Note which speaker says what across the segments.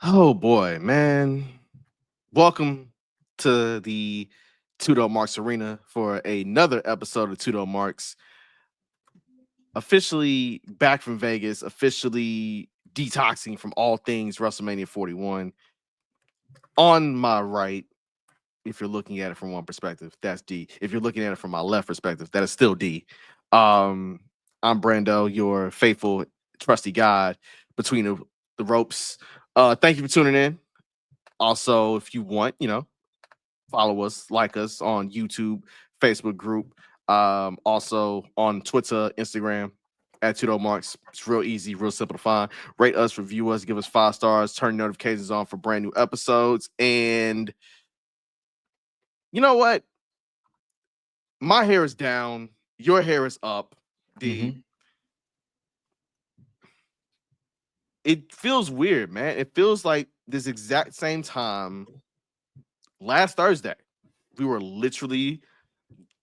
Speaker 1: Oh boy, man. Welcome to the 2DopeMarks Arena for another episode of 2DopeMarks. Officially back from Vegas, officially detoxing from all things WrestleMania 41. On my right, if you're looking at it from one perspective, that's D. If you're looking at it from my left perspective, that is still D. Um, I'm Brando, your faithful, trusty guide between the ropes. Thank you for tuning in. Also, if you want, follow us, like us on YouTube, Facebook group, also on Twitter, Instagram at Tudo Marks. It's real easy, real simple to find. Rate us, review us, give us 5 stars, turn notifications on for brand new episodes. And you know what? My hair is down, your hair is up. D.
Speaker 2: Mhm.
Speaker 1: It feels weird, man. It feels like this exact same time last Thursday. We were literally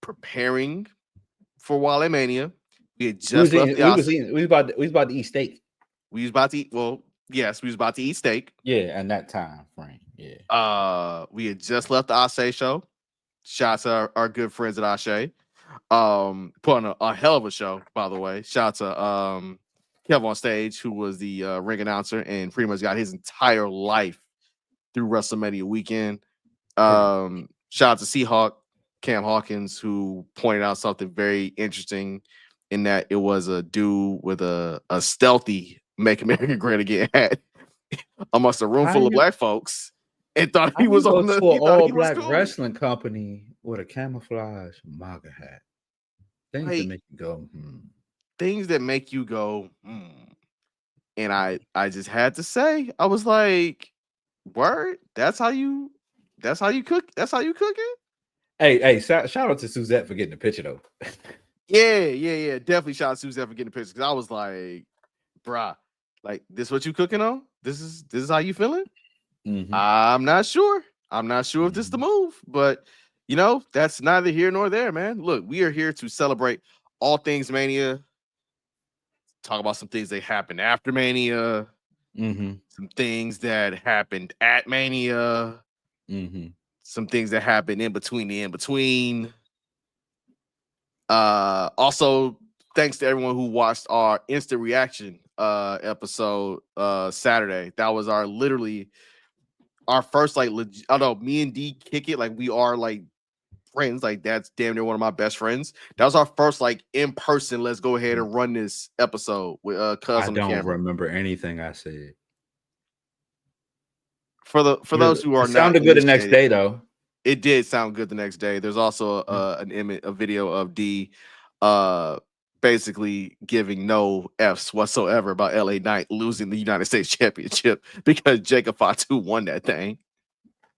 Speaker 1: preparing for Wale Mania. We had
Speaker 2: We was
Speaker 1: just left
Speaker 2: eating.
Speaker 1: the
Speaker 2: We was
Speaker 1: Oscar.
Speaker 2: eating. We was about to eat steak.
Speaker 1: We was about to eat. Well, yes, we was about to eat steak.
Speaker 2: Yeah, and that time frame. Yeah.
Speaker 1: We had just left the Ashe show. Shout out to our good friends at Ashe. Put on a hell of a show, by the way. Shout out to Kev on stage, who was the ring announcer and pretty much got his entire life through WrestleMania weekend.
Speaker 2: Pretty.
Speaker 1: Shout out to Seahawk, Cam Hawkins, who pointed out something very interesting in that it was a dude with a stealthy Make America Great Again hat amongst a room
Speaker 2: How
Speaker 1: full of
Speaker 2: you
Speaker 1: black folks and thought
Speaker 2: how
Speaker 1: he
Speaker 2: you
Speaker 1: was
Speaker 2: go
Speaker 1: on
Speaker 2: to
Speaker 1: the
Speaker 2: an
Speaker 1: he thought
Speaker 2: all
Speaker 1: he was
Speaker 2: black
Speaker 1: cool.
Speaker 2: wrestling company with a camouflage MAGA hat? Things that
Speaker 1: Like
Speaker 2: make you go, hmm.
Speaker 1: things that make you go, hmm. And I just had to say, I was like, word, that's how you cook it?
Speaker 2: Hey, shout out to Suzette for getting the picture though.
Speaker 1: Yeah. Definitely shout out to Suzette for getting the pictures because I was like, bruh, like this what you cooking on? This is how you feeling?
Speaker 2: hmm
Speaker 1: I'm not sure. I'm not sure if this is the
Speaker 2: hmm
Speaker 1: move, but that's neither here nor there, man. Look, we are here to celebrate all things Mania, talk about some things that happened after Mania,
Speaker 2: hmm
Speaker 1: some things that happened at Mania,
Speaker 2: hmm
Speaker 1: some things that happened in between the in between. Also, thanks to everyone who watched our instant reaction episode Saturday. That was our literally our first like I don't know, me and D kick it like we are like friends. Like that's damn near one of my best friends. That was our first like in person. Let's go ahead and run this episode with Cuz
Speaker 2: I
Speaker 1: on the
Speaker 2: don't
Speaker 1: camera.
Speaker 2: remember anything I said.
Speaker 1: For those who are
Speaker 2: It
Speaker 1: not
Speaker 2: sounded good the next
Speaker 1: initiated,
Speaker 2: day though.
Speaker 1: it did sound good the next day. There's also an image, a video of D, uh, basically giving no f's whatsoever about LA Knight losing the United States Championship because Jacob Fatu won that thing.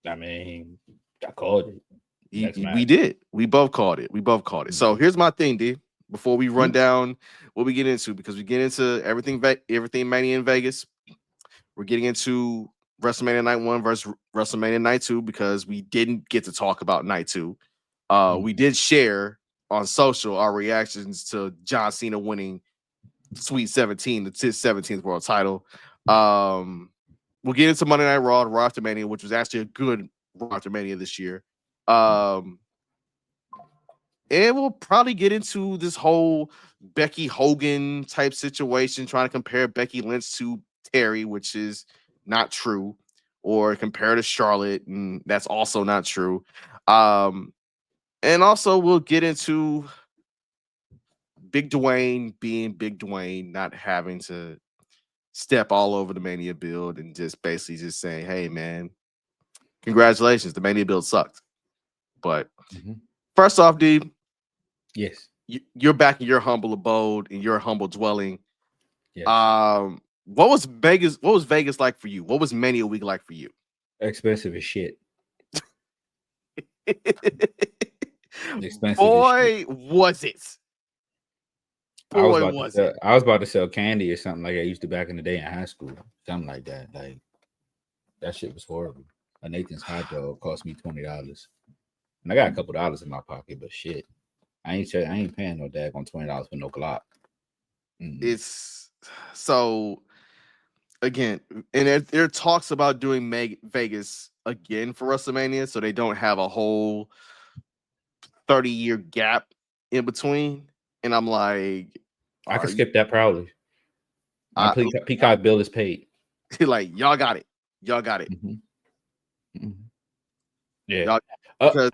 Speaker 2: I mean, I called it. Next
Speaker 1: We
Speaker 2: match.
Speaker 1: did. We both called it. We both called it. So
Speaker 2: Mhm.
Speaker 1: here's my thing, D. Before we run
Speaker 2: Mhm.
Speaker 1: down what we get into, because we get into everything Mania in Vegas. We're getting into WrestleMania Night 1 versus WrestleMania Night 2 because we didn't get to talk about Night 2. We
Speaker 2: Mhm.
Speaker 1: did share on social our reactions to John Cena winning Sweet 17, his 17th world title. Um, we'll get into Monday Night Raw, Raw After Mania, which was actually a good Raw After Mania this year. Um, and we'll probably get into this whole Becky Hogan type situation, trying to compare Becky Lynch to Terry, which is not true, or compare to Charlotte, and that's also not true. Um, and also we'll get into Big Dwayne being Big Dwayne, not having to step all over the Mania build and just basically just saying, "Hey, man, congratulations, the Mania build sucked." But
Speaker 2: Mhm.
Speaker 1: first off, D,
Speaker 2: Yes.
Speaker 1: you're back in your humble abode in your humble dwelling.
Speaker 2: Yes.
Speaker 1: What was Vegas? What was Vegas like for you? What was Mania week like for you?
Speaker 2: Expensive as shit. Expensive as shit.
Speaker 1: Boy, was it?
Speaker 2: I was
Speaker 1: Boy,
Speaker 2: about to
Speaker 1: was
Speaker 2: sell.
Speaker 1: it?
Speaker 2: I was about to sell candy or something like I used to back in the day in high school. Something like that. Like that shit was horrible. A Nathan's hot dog cost me $20, and I got a couple dollars in my pocket. But shit, I ain't paying no daggone $20 for no Glock. Mm-mm.
Speaker 1: It's so. again, and there are talks about doing Vegas again for WrestleMania, so they don't have a whole 30-year gap in between. And I'm like,
Speaker 2: I could skip that proudly. My
Speaker 1: I,
Speaker 2: Peacock bill is paid.
Speaker 1: like, y'all got it. Y'all got it.
Speaker 2: Mm-hmm. Mm-hmm. Yeah.
Speaker 1: Y'all, because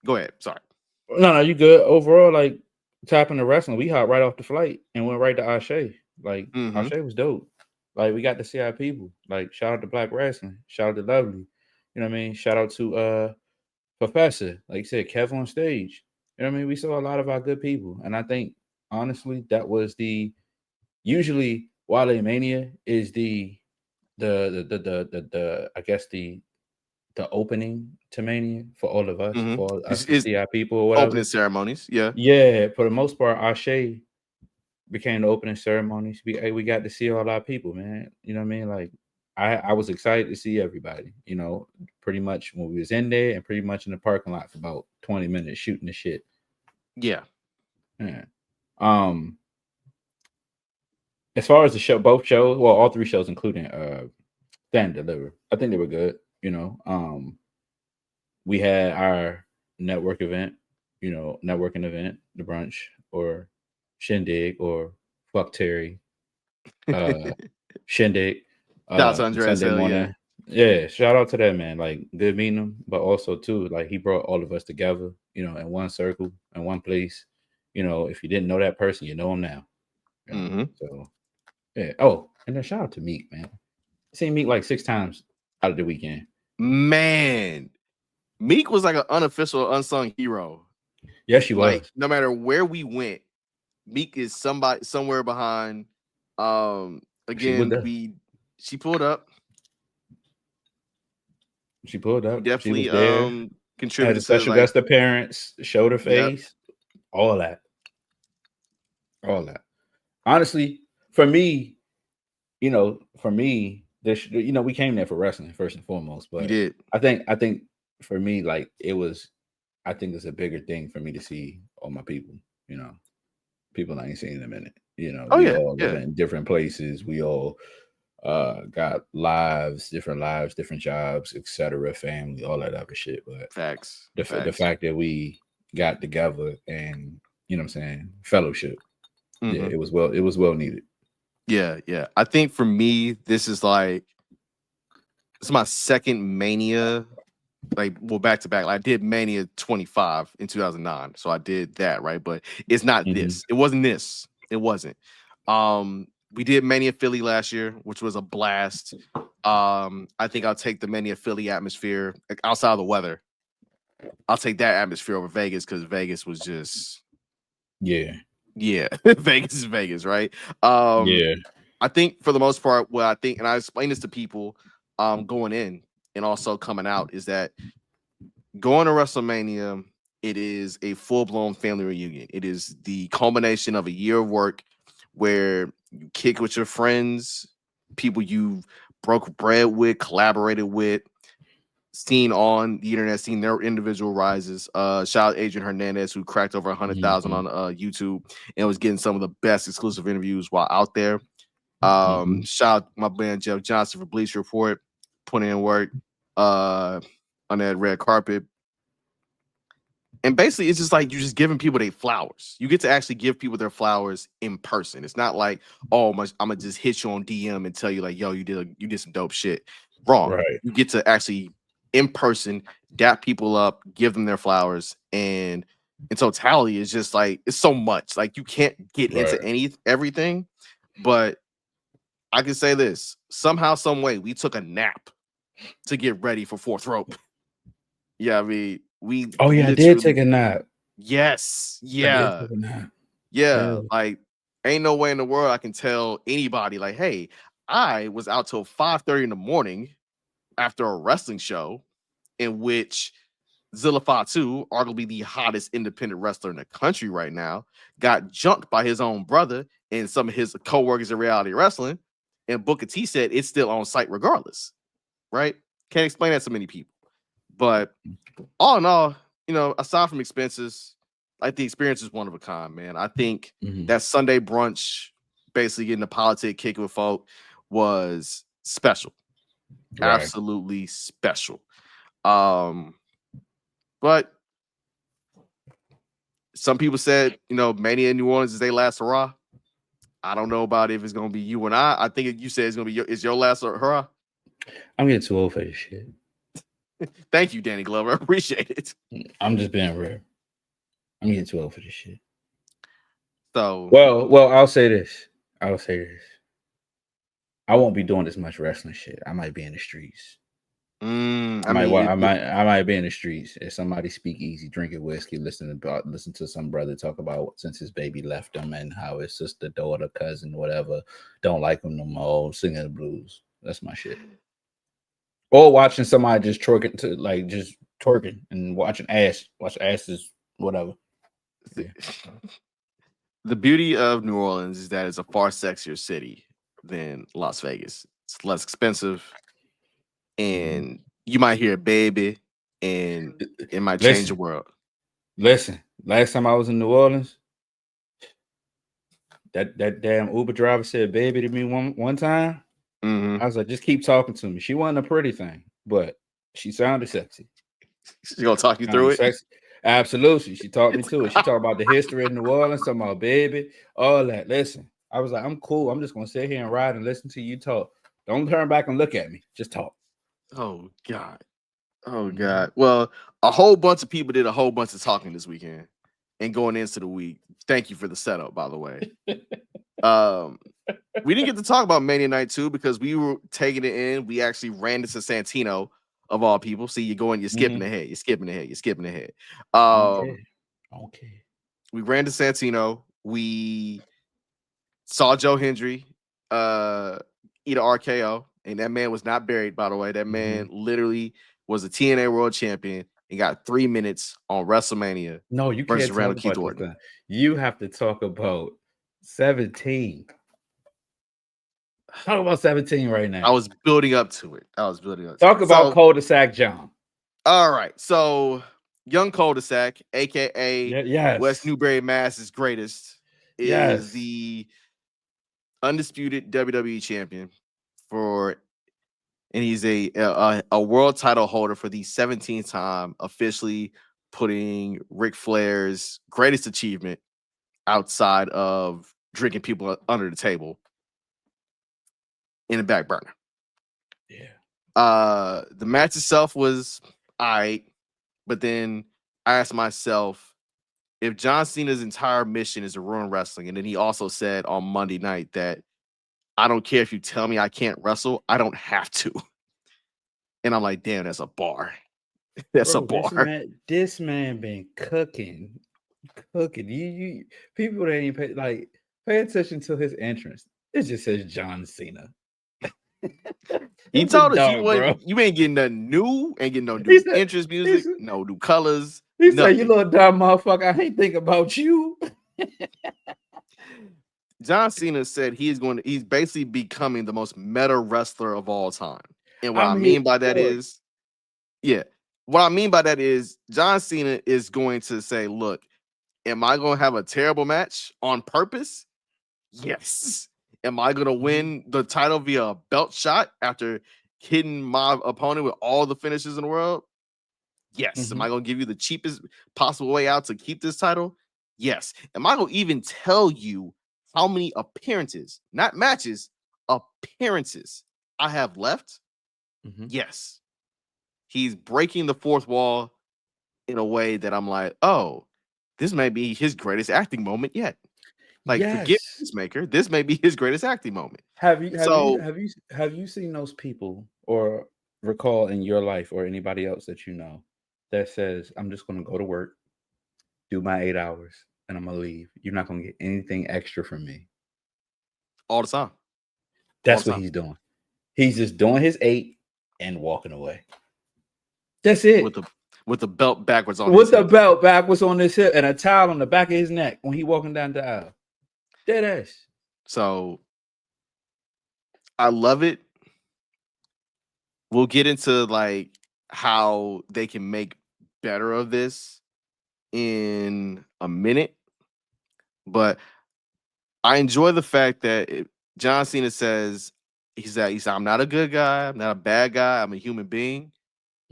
Speaker 1: go ahead. Sorry.
Speaker 2: No, you good. Overall, like tapping the wrestling, we hopped right off the flight and went right to Ashe. Like Ashe was dope. Like we got to see our people. Like shout out to Black Wrestling. Shout out to Lovely. You know what I mean? Shout out to Professor. Like you said, Kev on stage. You know what I mean? We saw a lot of our good people. And I think honestly, that was usually Wale Mania is the I guess the opening to Mania for all of us, for us to see our people or whatever.
Speaker 1: Opening ceremonies, yeah.
Speaker 2: Yeah, for the most part, Ashe became the opening ceremonies. We got to see all our people, man. You know what I mean? Like I was excited to see everybody, you know, pretty much when we was in there and pretty much in the parking lot for about 20 minutes shooting the shit.
Speaker 1: Yeah.
Speaker 2: Yeah. As far as the show, both shows, well, all three shows, including Stand and Deliver, I think they were good. You know, we had our network event, you know, networking event, the brunch or shindig or fuck Terry, shindig,
Speaker 1: Shout out to Andreas,
Speaker 2: Sunday morning. Yeah, shout out to that man. Like good meeting him, but also too, like he brought all of us together, you know, in one circle, in one place. You know, if you didn't know that person, you know him now. You know? So yeah. Oh, and then shout out to Meek, man. Seen Meek like 6 times out of the weekend.
Speaker 1: Man, Meek was like an unofficial, unsung hero.
Speaker 2: Yes, she was.
Speaker 1: Like no matter where we went, Meek is somewhere behind. Again, she pulled up.
Speaker 2: She pulled up.
Speaker 1: Definitely
Speaker 2: she was there.
Speaker 1: Contributed
Speaker 2: had a special guest appearance, showed her face, all that. Honestly, for me, you know, this, you know, we came there for wrestling first and foremost, but
Speaker 1: we did.
Speaker 2: I think for me, like I think it's a bigger thing for me to see all my people, you know, people I ain't seen in a minute, you know, we all live in different places. We all got different lives, different jobs, etc., family, all that other shit. But
Speaker 1: facts.
Speaker 2: The fact that we got together and, you know what I'm saying, fellowship. Yeah, it was well needed.
Speaker 1: Yeah. I think for me, this is my second Mania, like, well, back to back. Like, I did Mania 25 in 2009, so I did that, right? But it's not this. It wasn't this. It wasn't. We did Mania Philly last year, which was a blast. I think I'll take the Mania Philly atmosphere, like, outside of the weather. I'll take that atmosphere over Vegas because Vegas was just Vegas is Vegas, right? I think for the most part, what I think, and I explain this to people going in and also coming out, is that going to WrestleMania, it is a full-blown family reunion. It is the culmination of a year of work where you kick with your friends, people you broke bread with, collaborated with, seen on the internet, seen their individual rises. Shout out Adrian Hernandez, who cracked over 100,000 on YouTube and was getting some of the best exclusive interviews while out there. Shout out my man Jeff Johnson for Bleacher Report, putting in work on that red carpet. And basically, it's just like you're just giving people their flowers. You get to actually give people their flowers in person. It's not like, oh, I'm gonna just hit you on DM and tell you like, yo, you did some dope shit. Wrong.
Speaker 2: Right.
Speaker 1: You get to actually in person dap people up, give them their flowers, and in totality, it's just like it's so much. Like you can't get into everything, but I can say this: somehow, some way, we took a nap to get ready for Fourth Rope. Yeah, I mean,
Speaker 2: I did take a nap.
Speaker 1: Yes. Yeah. Like, ain't no way in the world I can tell anybody, like, hey, I was out till 5:30 in the morning after a wrestling show in which Zilla Fatu, arguably the hottest independent wrestler in the country right now, got jumped by his own brother and some of his co-workers in Reality Wrestling. And Booker T said it's still on site regardless. Right? Can't explain that to many people. But all in all, you know, aside from expenses, like the experience is one of a kind, man. I think that Sunday brunch, basically getting the politic kicking with folk, was special.
Speaker 2: Right.
Speaker 1: Absolutely special. But some people said, Mania in New Orleans is their last hurrah. I don't know about if it's gonna be you and I. I think you said it's gonna be your last hurrah.
Speaker 2: I'm getting too old for this shit.
Speaker 1: Thank you, Danny Glover. I appreciate it.
Speaker 2: I'm just being real. I'm getting too old for this shit.
Speaker 1: So
Speaker 2: well, I'll say this. I won't be doing as much wrestling shit. I might be in the streets. I might be in the streets. If somebody speak easy, drinking whiskey, listen to some brother talk about since his baby left him and how his sister, daughter, cousin, whatever, don't like him no more, singing the blues. That's my shit. Or watching somebody just twerking and watch asses, whatever.
Speaker 1: Yeah. The beauty of New Orleans is that it's a far sexier city than Las Vegas. It's less expensive, and you might hear "baby," and it might change the world.
Speaker 2: Listen, last time I was in New Orleans, that damn Uber driver said "baby" to me one time.
Speaker 1: Mm-hmm.
Speaker 2: I was like, just keep talking to me. She wasn't a pretty thing, but she sounded sexy.
Speaker 1: She's gonna talk you through it.
Speaker 2: Sexy. Absolutely. She talked me to it. She talked about the history of New Orleans, talking about baby, all that. Listen, I was like, I'm cool. I'm just gonna sit here and ride and listen to you talk. Don't turn back and look at me. Just talk.
Speaker 1: Oh God. Oh God. Well, a whole bunch of people did a whole bunch of talking this weekend and going into the week. Thank you for the setup, by the way. We didn't get to talk about Mania Night 2 because we were taking it in. We actually ran into Santino of all people. See, you're skipping ahead. You're skipping ahead.
Speaker 2: Okay.
Speaker 1: We ran to Santino. We saw Joe Hendry eat a RKO, and that man was not buried, by the way. That man literally was a TNA World Champion and got 3 minutes on WrestleMania.
Speaker 2: No, you can't talk about this thing. You have to talk about 17. Talk about 17 right now.
Speaker 1: I was building up to it.
Speaker 2: Talk about Cul-de-sac John.
Speaker 1: All right. So, Young Cul-de-sac, a.k.a. West Newbury, Mass's greatest, is the undisputed WWE champion and he's a world title holder for the 17th time, officially putting Ric Flair's greatest achievement outside of drinking people under the table in the back burner.
Speaker 2: Yeah.
Speaker 1: The match itself was all right, but then I asked myself, if John Cena's entire mission is to ruin wrestling, and then he also said on Monday night that I don't care if you tell me I can't wrestle, I don't have to. And I'm like, damn, that's a bar. That's a bar.
Speaker 2: This man been cooking. You people that ain't pay attention to his entrance. It just says John Cena.
Speaker 1: He told us you ain't getting nothing new, ain't getting no new entrance music, no new colors.
Speaker 2: He said, "You little dumb motherfucker, I ain't think about you."
Speaker 1: John Cena said he's basically becoming the most meta wrestler of all time. And what I mean by that is John Cena is going to say, look, am I going to have a terrible match on purpose? Yes. Am I going to win the title via a belt shot after hitting my opponent with all the finishes in the world? Yes. Am I going to give you the cheapest possible way out to keep this title? Yes. Am I going to even tell you how many appearances, not matches, appearances I have left? Yes. He's breaking the fourth wall in a way that I'm like, oh, this may be his greatest acting moment yet. Forget Peacemaker. This may be his greatest acting moment.
Speaker 2: Have you seen those people or recall in your life or anybody else that you know that says, I'm just going to go to work, do my 8 hours, and I'm going to leave. You're not going to get anything extra from me.
Speaker 1: All the time.
Speaker 2: That's what he's doing. He's just doing his 8 and walking away. That's it.
Speaker 1: With the belt backwards on
Speaker 2: his hip. With the belt backwards on his hip and a towel on the back of his neck when he walking down the aisle. Dead ass.
Speaker 1: So I love it. We'll get into how they can make better of this in a minute. But I enjoy the fact that John Cena says, he said, I'm not a good guy. I'm not a bad guy. I'm a human being.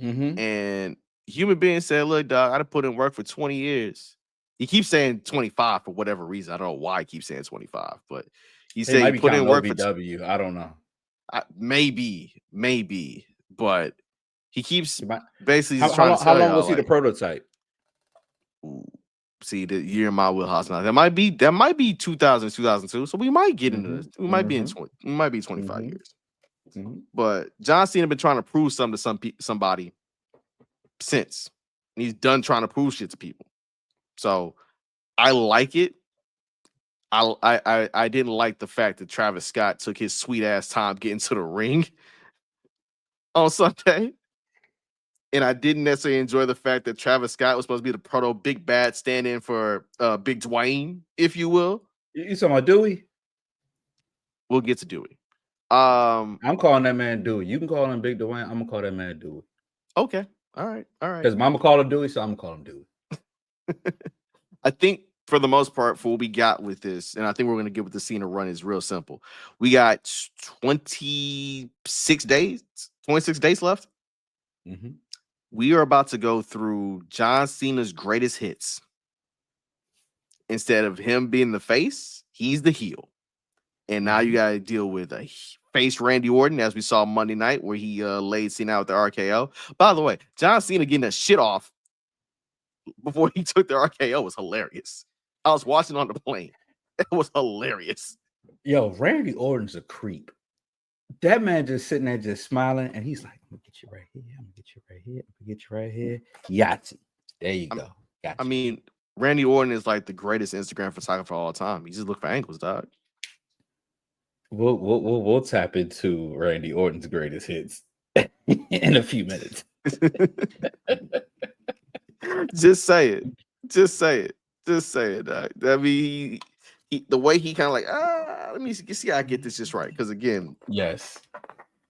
Speaker 2: Mm-hmm.
Speaker 1: And human being said, look, dog, I done put in work for 20 years. He keeps saying 25 for whatever reason. I don't know why he keeps saying 25, but he
Speaker 2: He
Speaker 1: said
Speaker 2: might
Speaker 1: he
Speaker 2: be
Speaker 1: put in
Speaker 2: counting
Speaker 1: work for
Speaker 2: OVW. I don't know.
Speaker 1: maybe, but he keeps
Speaker 2: He might-
Speaker 1: basically
Speaker 2: How,
Speaker 1: just
Speaker 2: how
Speaker 1: trying
Speaker 2: long?
Speaker 1: to
Speaker 2: How
Speaker 1: tell
Speaker 2: long
Speaker 1: y'all
Speaker 2: was he the
Speaker 1: like,
Speaker 2: prototype?
Speaker 1: ooh, see, you're in my wheelhouse now. That might be 2000, 2002. So we might get into this. We might be in 20. We might be 25 years.
Speaker 2: Mm-hmm.
Speaker 1: But John Cena been trying to prove something to somebody since. And he's done trying to prove shit to people. So I like it. I didn't like the fact that Travis Scott took his sweet ass time getting to the ring on Sunday. And I didn't necessarily enjoy the fact that Travis Scott was supposed to be the proto big bad stand-in for Big Dwayne, if you will.
Speaker 2: You talking about Dewey?
Speaker 1: We'll get to Dewey.
Speaker 2: I'm calling that man Dewey. You can call him Big Dwayne. I'm gonna call that man Dewey.
Speaker 1: Okay. All right.
Speaker 2: Because Mama called him Dewey, so I'm gonna call him Dewey.
Speaker 1: I think for the most part, for what we got with this, and I think we're going to get with the Cena run is real simple. We got 26 days left.
Speaker 2: Mm-hmm.
Speaker 1: We are about to go through John Cena's greatest hits. Instead of him being the face, he's the heel. And now you got to deal with a face Randy Orton, as we saw Monday night, where he laid Cena out with the RKO. By the way, John Cena getting that shit off before he took the RKO was hilarious. I was watching on the plane. It was hilarious.
Speaker 2: Yo, Randy Orton's a creep. That man just sitting there just smiling, and he's like, I'm gonna get you right here. I'm gonna get you right here. I'm gonna get you right here. Yahtzee. There you go. Gotcha.
Speaker 1: I mean, Randy Orton is like the greatest Instagram photographer of all time. He just look for angles, dog.
Speaker 2: We'll tap into Randy Orton's greatest hits in a few minutes.
Speaker 1: Just say it. Just say it. Just say it, dog. I mean, the way he kind of like, let me see how I get this just right. Because again,
Speaker 2: yes,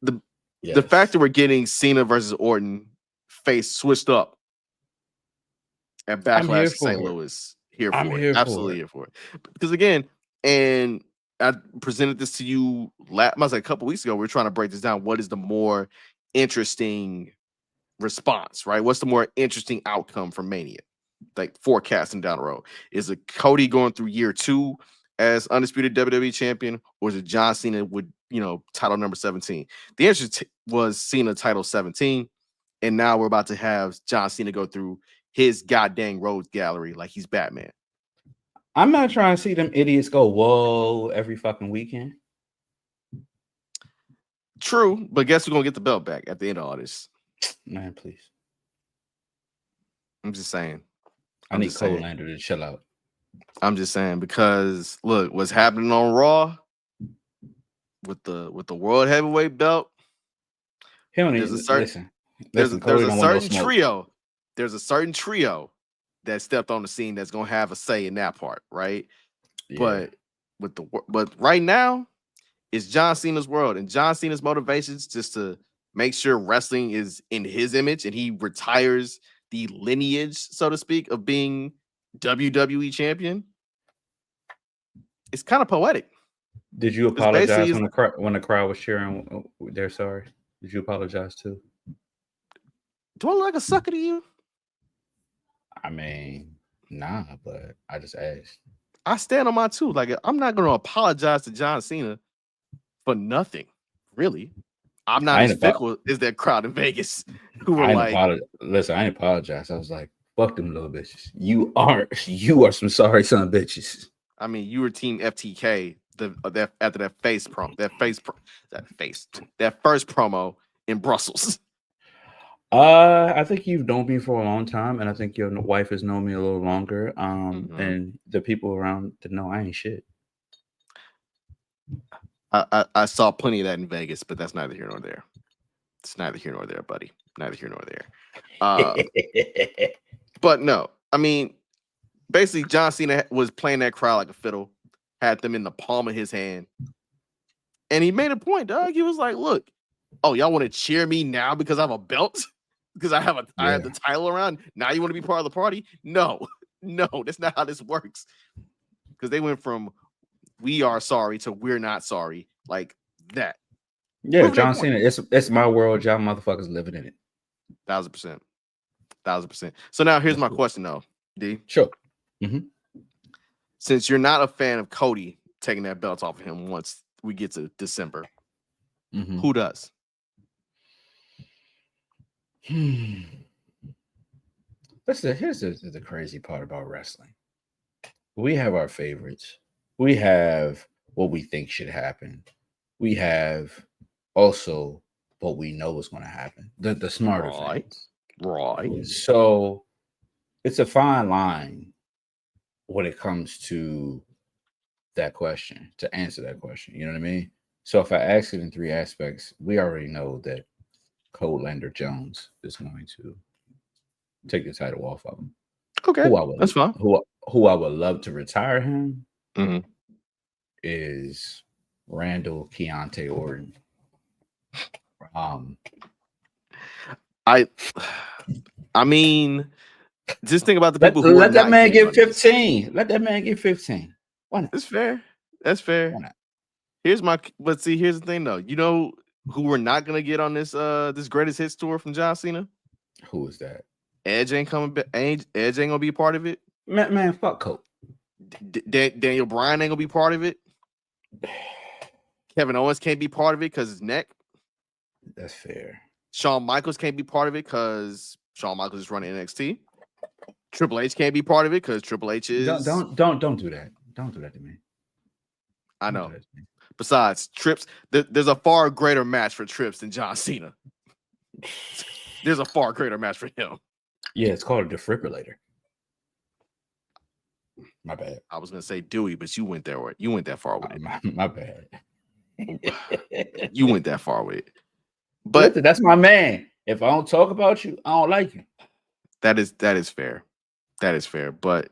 Speaker 1: the fact that we're getting Cena versus Orton face switched up at Backlash St. Louis, absolutely here for it. Because again, and I presented this to you a couple weeks ago. We were trying to break this down. What is the more interesting response, right? What's the more interesting outcome for Mania? Like forecasting down the road. Is it Cody going through year 2 as undisputed WWE champion, or is it John Cena with, title number 17? The answer was Cena title 17. And now we're about to have John Cena go through his goddamn road gallery like he's Batman.
Speaker 2: I'm not trying to see them idiots go, whoa, every fucking weekend.
Speaker 1: True, but guess who's gonna get the belt back at the end of all this?
Speaker 2: Man, please.
Speaker 1: I'm just saying.
Speaker 2: I need Colander to chill out.
Speaker 1: I'm just saying, because look, what's happening on Raw with the World Heavyweight belt. There's a certain trio. There's a certain trio that stepped on the scene that's gonna have a say in that part, right? Yeah. But right now, it's John Cena's world, and John Cena's motivations just to make sure wrestling is in his image, and he retires the lineage, so to speak, of being WWE champion. It's kind of poetic.
Speaker 2: Did you apologize when the crowd was cheering? They're sorry. Did you apologize too?
Speaker 1: Do I look like a sucker to you?
Speaker 2: I mean, nah, but I just asked.
Speaker 1: I stand on my two. Like, I'm not going to apologize to John Cena for nothing, really. I'm not as fickle as that crowd in Vegas who were
Speaker 2: listen, I didn't apologize. I was like, fuck them little bitches. You are some sorry son bitches.
Speaker 1: I mean, you were team FTK after that first promo in Brussels.
Speaker 2: I think you've known me for a long time, and I think your wife has known me a little longer. And the people around to know I ain't shit.
Speaker 1: I saw plenty of that in Vegas, but that's neither here nor there. It's neither here nor there, buddy. Neither here nor there. But no, I mean, basically, John Cena was playing that crowd like a fiddle, had them in the palm of his hand, and he made a point, dog. He was like, "Look, y'all want to cheer me now because I have a belt, because I have the title around. Now you want to be part of the party? No, that's not how this works." Because they went from "we are sorry" to "we're not sorry," like that.
Speaker 2: Yeah,
Speaker 1: Prove their
Speaker 2: John
Speaker 1: point.
Speaker 2: Cena. It's my world. Y'all motherfuckers living in it.
Speaker 1: 1,000%. 1,000%. So now here's
Speaker 2: That's
Speaker 1: my
Speaker 2: cool.
Speaker 1: question though, D.
Speaker 2: Sure. Mm-hmm.
Speaker 1: Since you're not a fan of Cody taking that belt off of him once we get to December,
Speaker 2: Mm-hmm.
Speaker 1: who does?
Speaker 2: Here's the crazy part about wrestling. We have our favorites. We have what we think should happen. We have also what we know is going to happen. The smarter fans.
Speaker 1: Right.
Speaker 2: So it's a fine line when it comes to that question, to answer that question. You know what I mean? So if I ask it in three aspects, we already know that Cole Jones is going to take the title off of him.
Speaker 1: Okay, that's fine.
Speaker 2: Who I would love to retire him
Speaker 1: Mm-hmm.
Speaker 2: is Randall Keontae Orton.
Speaker 1: I mean, just think about the
Speaker 2: Let,
Speaker 1: people who are
Speaker 2: let that
Speaker 1: not
Speaker 2: man
Speaker 1: getting
Speaker 2: get
Speaker 1: on this.
Speaker 2: 15. Let that man get 15. Why not?
Speaker 1: That's fair. That's fair.
Speaker 2: Why not?
Speaker 1: Here's the thing though. You know who we're not gonna get on this this greatest hits tour from John Cena?
Speaker 2: Who is that?
Speaker 1: Edge ain't coming back. Edge ain't gonna be a part of it.
Speaker 2: Man, fuck Cole.
Speaker 1: Daniel Bryan ain't gonna be part of it. Kevin Owens can't be part of it because his neck.
Speaker 2: That's fair.
Speaker 1: Shawn Michaels can't be part of it because Shawn Michaels is running NXT. Triple H can't be part of it because Triple H is.
Speaker 2: Don't do that. Don't do that to me.
Speaker 1: I know. Besides, Trips, there's a far greater match for Trips than John Cena. There's a far greater match for him.
Speaker 2: Yeah, it's called a defibrillator. My bad.
Speaker 1: I was gonna say Dewey, but you went there. You went that far with it.
Speaker 2: My bad.
Speaker 1: You went that far with it. But
Speaker 2: listen, that's my man. If I don't talk about you, I don't like you.
Speaker 1: That is fair. That is fair. But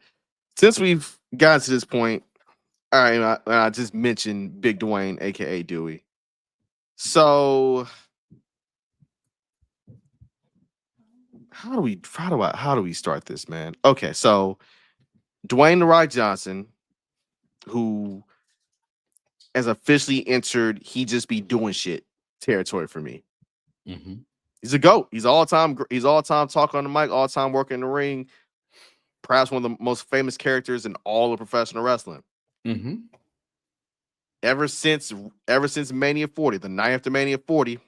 Speaker 1: since we've gotten to this point, all right, I just mentioned Big Dwayne, aka Dewey. So how do we start this, man? Okay, so Dwayne "The Rock" Johnson, who has officially entered "he just be doing shit" territory for me.
Speaker 2: Mm-hmm.
Speaker 1: He's a GOAT. He's all time talk on the mic, all time work in the ring. Perhaps one of the most famous characters in all of professional wrestling.
Speaker 2: Mm-hmm.
Speaker 1: Ever since Mania 40, the night after Mania 40,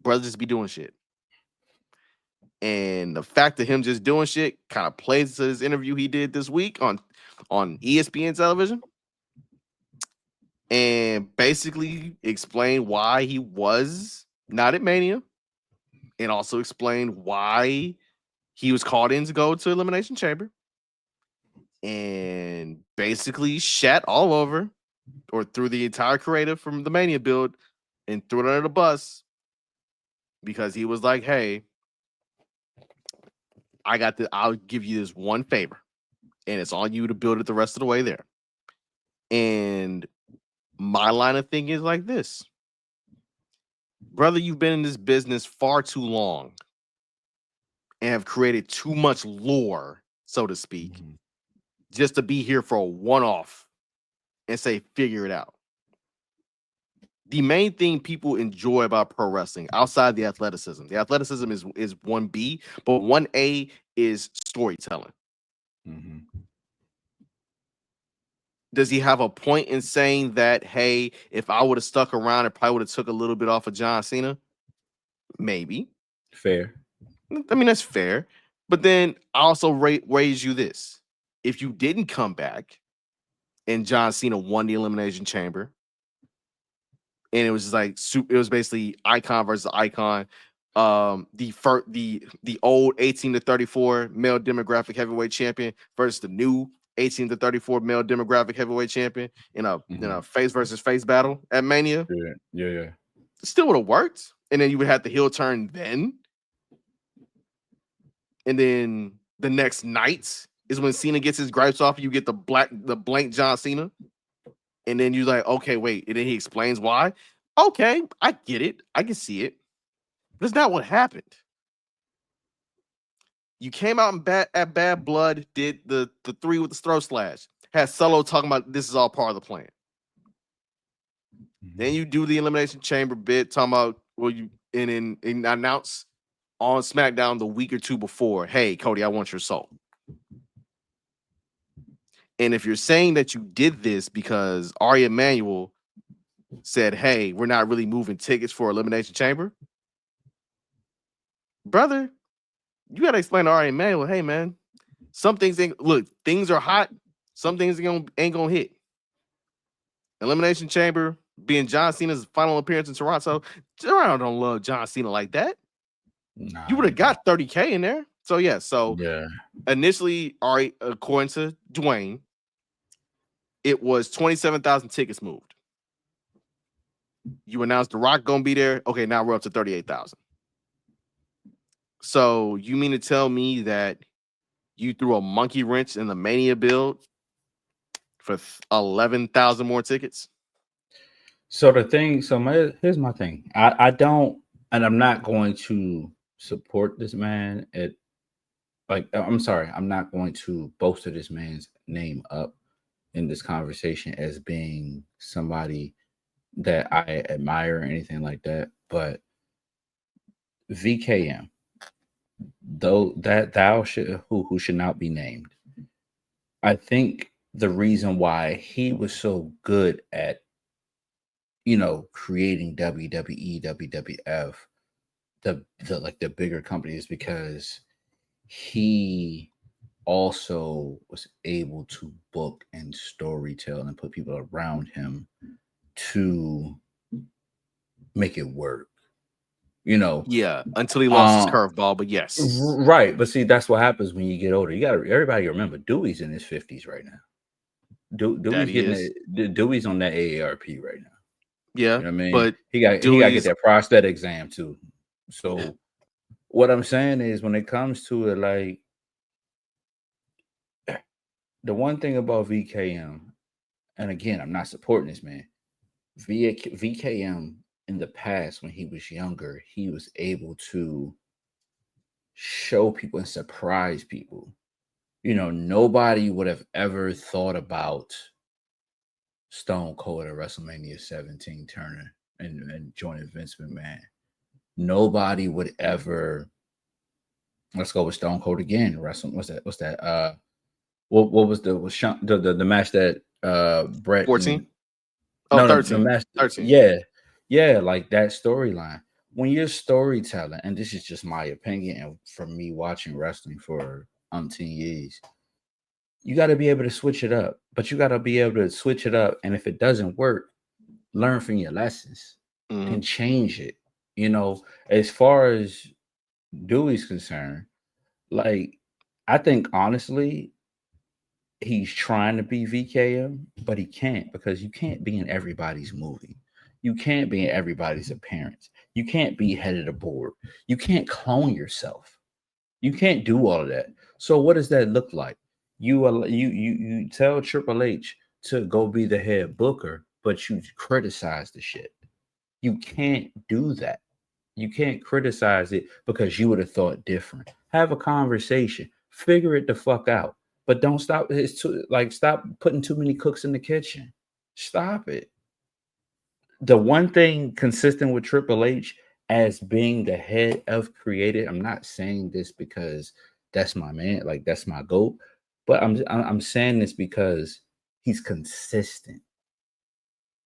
Speaker 1: brother just be doing shit. And the fact of him just doing shit kind of plays to his interview he did this week on ESPN television. And basically explained why he was not at Mania. And also explained why he was called in to go to Elimination Chamber. And basically shat all over or threw the entire creative from the Mania build and threw it under the bus because he was like, hey, I'll give you this one favor and it's on you to build it the rest of the way there. And my line of thinking is like this. Brother, you've been in this business far too long and have created too much lore, so to speak, just to be here for a one-off and say, figure it out. The main thing people enjoy about pro wrestling outside the athleticism is 1B, but 1A is storytelling.
Speaker 2: Mm-hmm.
Speaker 1: Does he have a point in saying that, hey, if I would have stuck around, it probably would have took a little bit off of John Cena? Maybe.
Speaker 2: Fair.
Speaker 1: I mean, that's fair. But then I also raise you this. If you didn't come back and John Cena won the Elimination Chamber, and it was just like it was basically icon versus icon. The old 18 to 34 male demographic heavyweight champion versus the new 18 to 34 male demographic heavyweight champion in a face versus face battle at Mania.
Speaker 2: Yeah.
Speaker 1: It still would have worked. And then you would have the heel turn then. And then the next night is when Cena gets his gripes off. You get the blank John Cena. And then you're like, okay, wait. And then he explains why. Okay, I get it. I can see it. But it's not what happened. You came out at Bad Blood, did the 3 with the throat slash. Had Solo talking about this is all part of the plan. Then you do the Elimination Chamber bit, talking about you and announce on SmackDown the week or two before, hey, Cody, I want your soul. And if you're saying that you did this because Ari Emanuel said, hey, we're not really moving tickets for Elimination Chamber, brother, you got to explain to Ari Emanuel, hey, man, some things things are hot, some things ain't gonna hit. Elimination Chamber being John Cena's final appearance in Toronto, Toronto don't love John Cena like that.
Speaker 2: Nah,
Speaker 1: You would have got 30K in there. So yeah, initially, Ari, according to Dwayne, it was 27,000 tickets moved. You announced The Rock gonna be there. Okay, now we're up to 38,000. So you mean to tell me that you threw a monkey wrench in the Mania build for 11,000 more tickets?
Speaker 2: So here's my thing. I don't, and I'm not going to support this man. I'm sorry, I'm not going to bolster this man's name up in this conversation as being somebody that I admire or anything like that. But VKM, though that thou should who should not be named, I think the reason why he was so good at creating WWE, WWF, the bigger companies, because he also was able to book and storytell and put people around him to make it work.
Speaker 1: Yeah, until he lost his curveball, but yes.
Speaker 2: Right. But see, that's what happens when you get older. Everybody remember Dewey's in his 50s right now. Dewey's on that AARP right now.
Speaker 1: Yeah,
Speaker 2: you know what I mean,
Speaker 1: but
Speaker 2: he got to get that prostate exam too. So what I'm saying is, when it comes to it, like, the one thing about VKM, and again, I'm not supporting this man. VKM in the past, when he was younger, he was able to show people and surprise people. Nobody would have ever thought about Stone Cold at WrestleMania 17 turning and joining Vince McMahon. Nobody would ever. Let's go with Stone Cold again. What's that? What was the match that Brett
Speaker 1: 14?
Speaker 2: No,
Speaker 1: 13.
Speaker 2: the match
Speaker 1: 13.
Speaker 2: Yeah, like that storyline. When you're storytelling, and this is just my opinion, and from me watching wrestling for umpteen years, you got to be able to switch it up. But you got to be able to switch it up, and if it doesn't work, learn from your lessons and change it. As far as Dewey's concerned, like, I think honestly, he's trying to be VKM, but he can't, because you can't be in everybody's movie. You can't be in everybody's appearance. You can't be head of the board. You can't clone yourself. You can't do all of that. So what does that look like? You tell Triple H to go be the head booker, but you criticize the shit. You can't do that. You can't criticize it because you would have thought different. Have a conversation. Figure it the fuck out. But don't stop. Stop putting too many cooks in the kitchen. Stop it. The one thing consistent with Triple H as being the head of creative, I'm not saying this because that's my man, like that's my GOAT, but I'm saying this because he's consistent.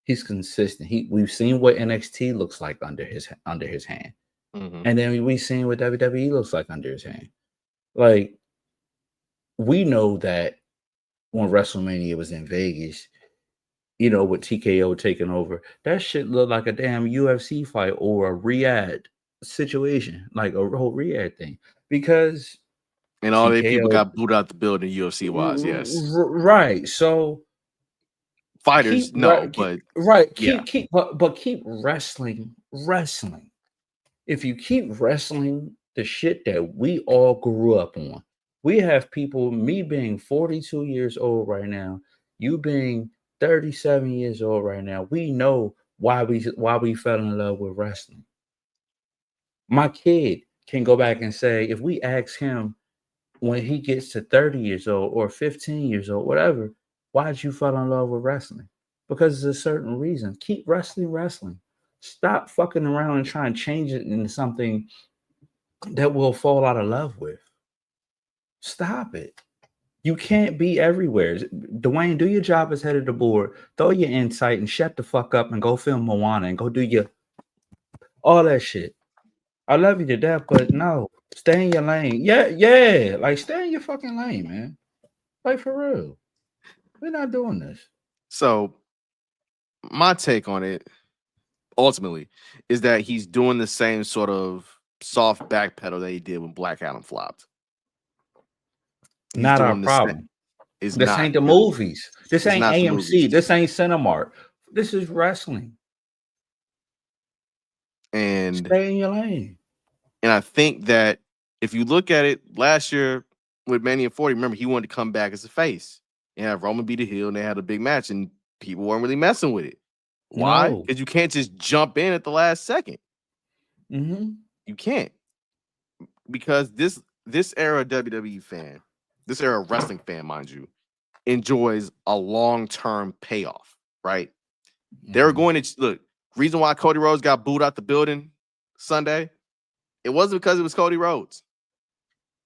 Speaker 2: He's consistent. We've seen what NXT looks like under his hand. And then we've seen what WWE looks like under his hand. Like, we know that when WrestleMania was in Vegas, with TKO taking over, that shit looked like a damn UFC fight or a Riyadh situation, like a whole Riyadh thing. Because
Speaker 1: and all the people got booed out the building UFC wise, yes.
Speaker 2: Right. So
Speaker 1: fighters, keep
Speaker 2: wrestling. If you keep wrestling the shit that we all grew up on, we have people, me being 42 years old right now, you being 37 years old right now, we know why we fell in love with wrestling. My kid can go back and say, if we ask him when he gets to 30 years old or 15 years old, whatever, why did you fall in love with wrestling? because there's a certain reason. Keep wrestling. Stop fucking around and try and change it into something that we'll fall out of love with. Stop it. You can't be everywhere. Dwayne, do your job as head of the board. Throw your insight and shut the fuck up and go film Moana and go do your all that shit. I love you to death, but no, stay in your lane. Yeah. Like, stay in your fucking lane, man. Like, for real. We're not doing this.
Speaker 1: So my take on it ultimately is that he's doing the same sort of soft backpedal that he did when Black Adam flopped. He's
Speaker 2: Not our
Speaker 1: doing the
Speaker 2: problem.
Speaker 1: It's
Speaker 2: This
Speaker 1: not
Speaker 2: ain't the
Speaker 1: really.
Speaker 2: movies. This
Speaker 1: It's
Speaker 2: ain't
Speaker 1: not the
Speaker 2: AMC.
Speaker 1: movies.
Speaker 2: This ain't Cinemark. This is wrestling.
Speaker 1: And
Speaker 2: Stay in your lane.
Speaker 1: I think that if you look at it last year with Mania 40, remember he wanted to come back as a face and have Roman beat the heel, and they had a big match, and people weren't really messing with it. Why?
Speaker 2: No.
Speaker 1: Because you can't just jump in at the last second.
Speaker 2: Mm-hmm.
Speaker 1: You can't, because this era WWE fan, this era wrestling fan, mind you, enjoys a long-term payoff, right? They're going to look. Reason why Cody Rhodes got booed out the building Sunday, it wasn't because it was Cody Rhodes.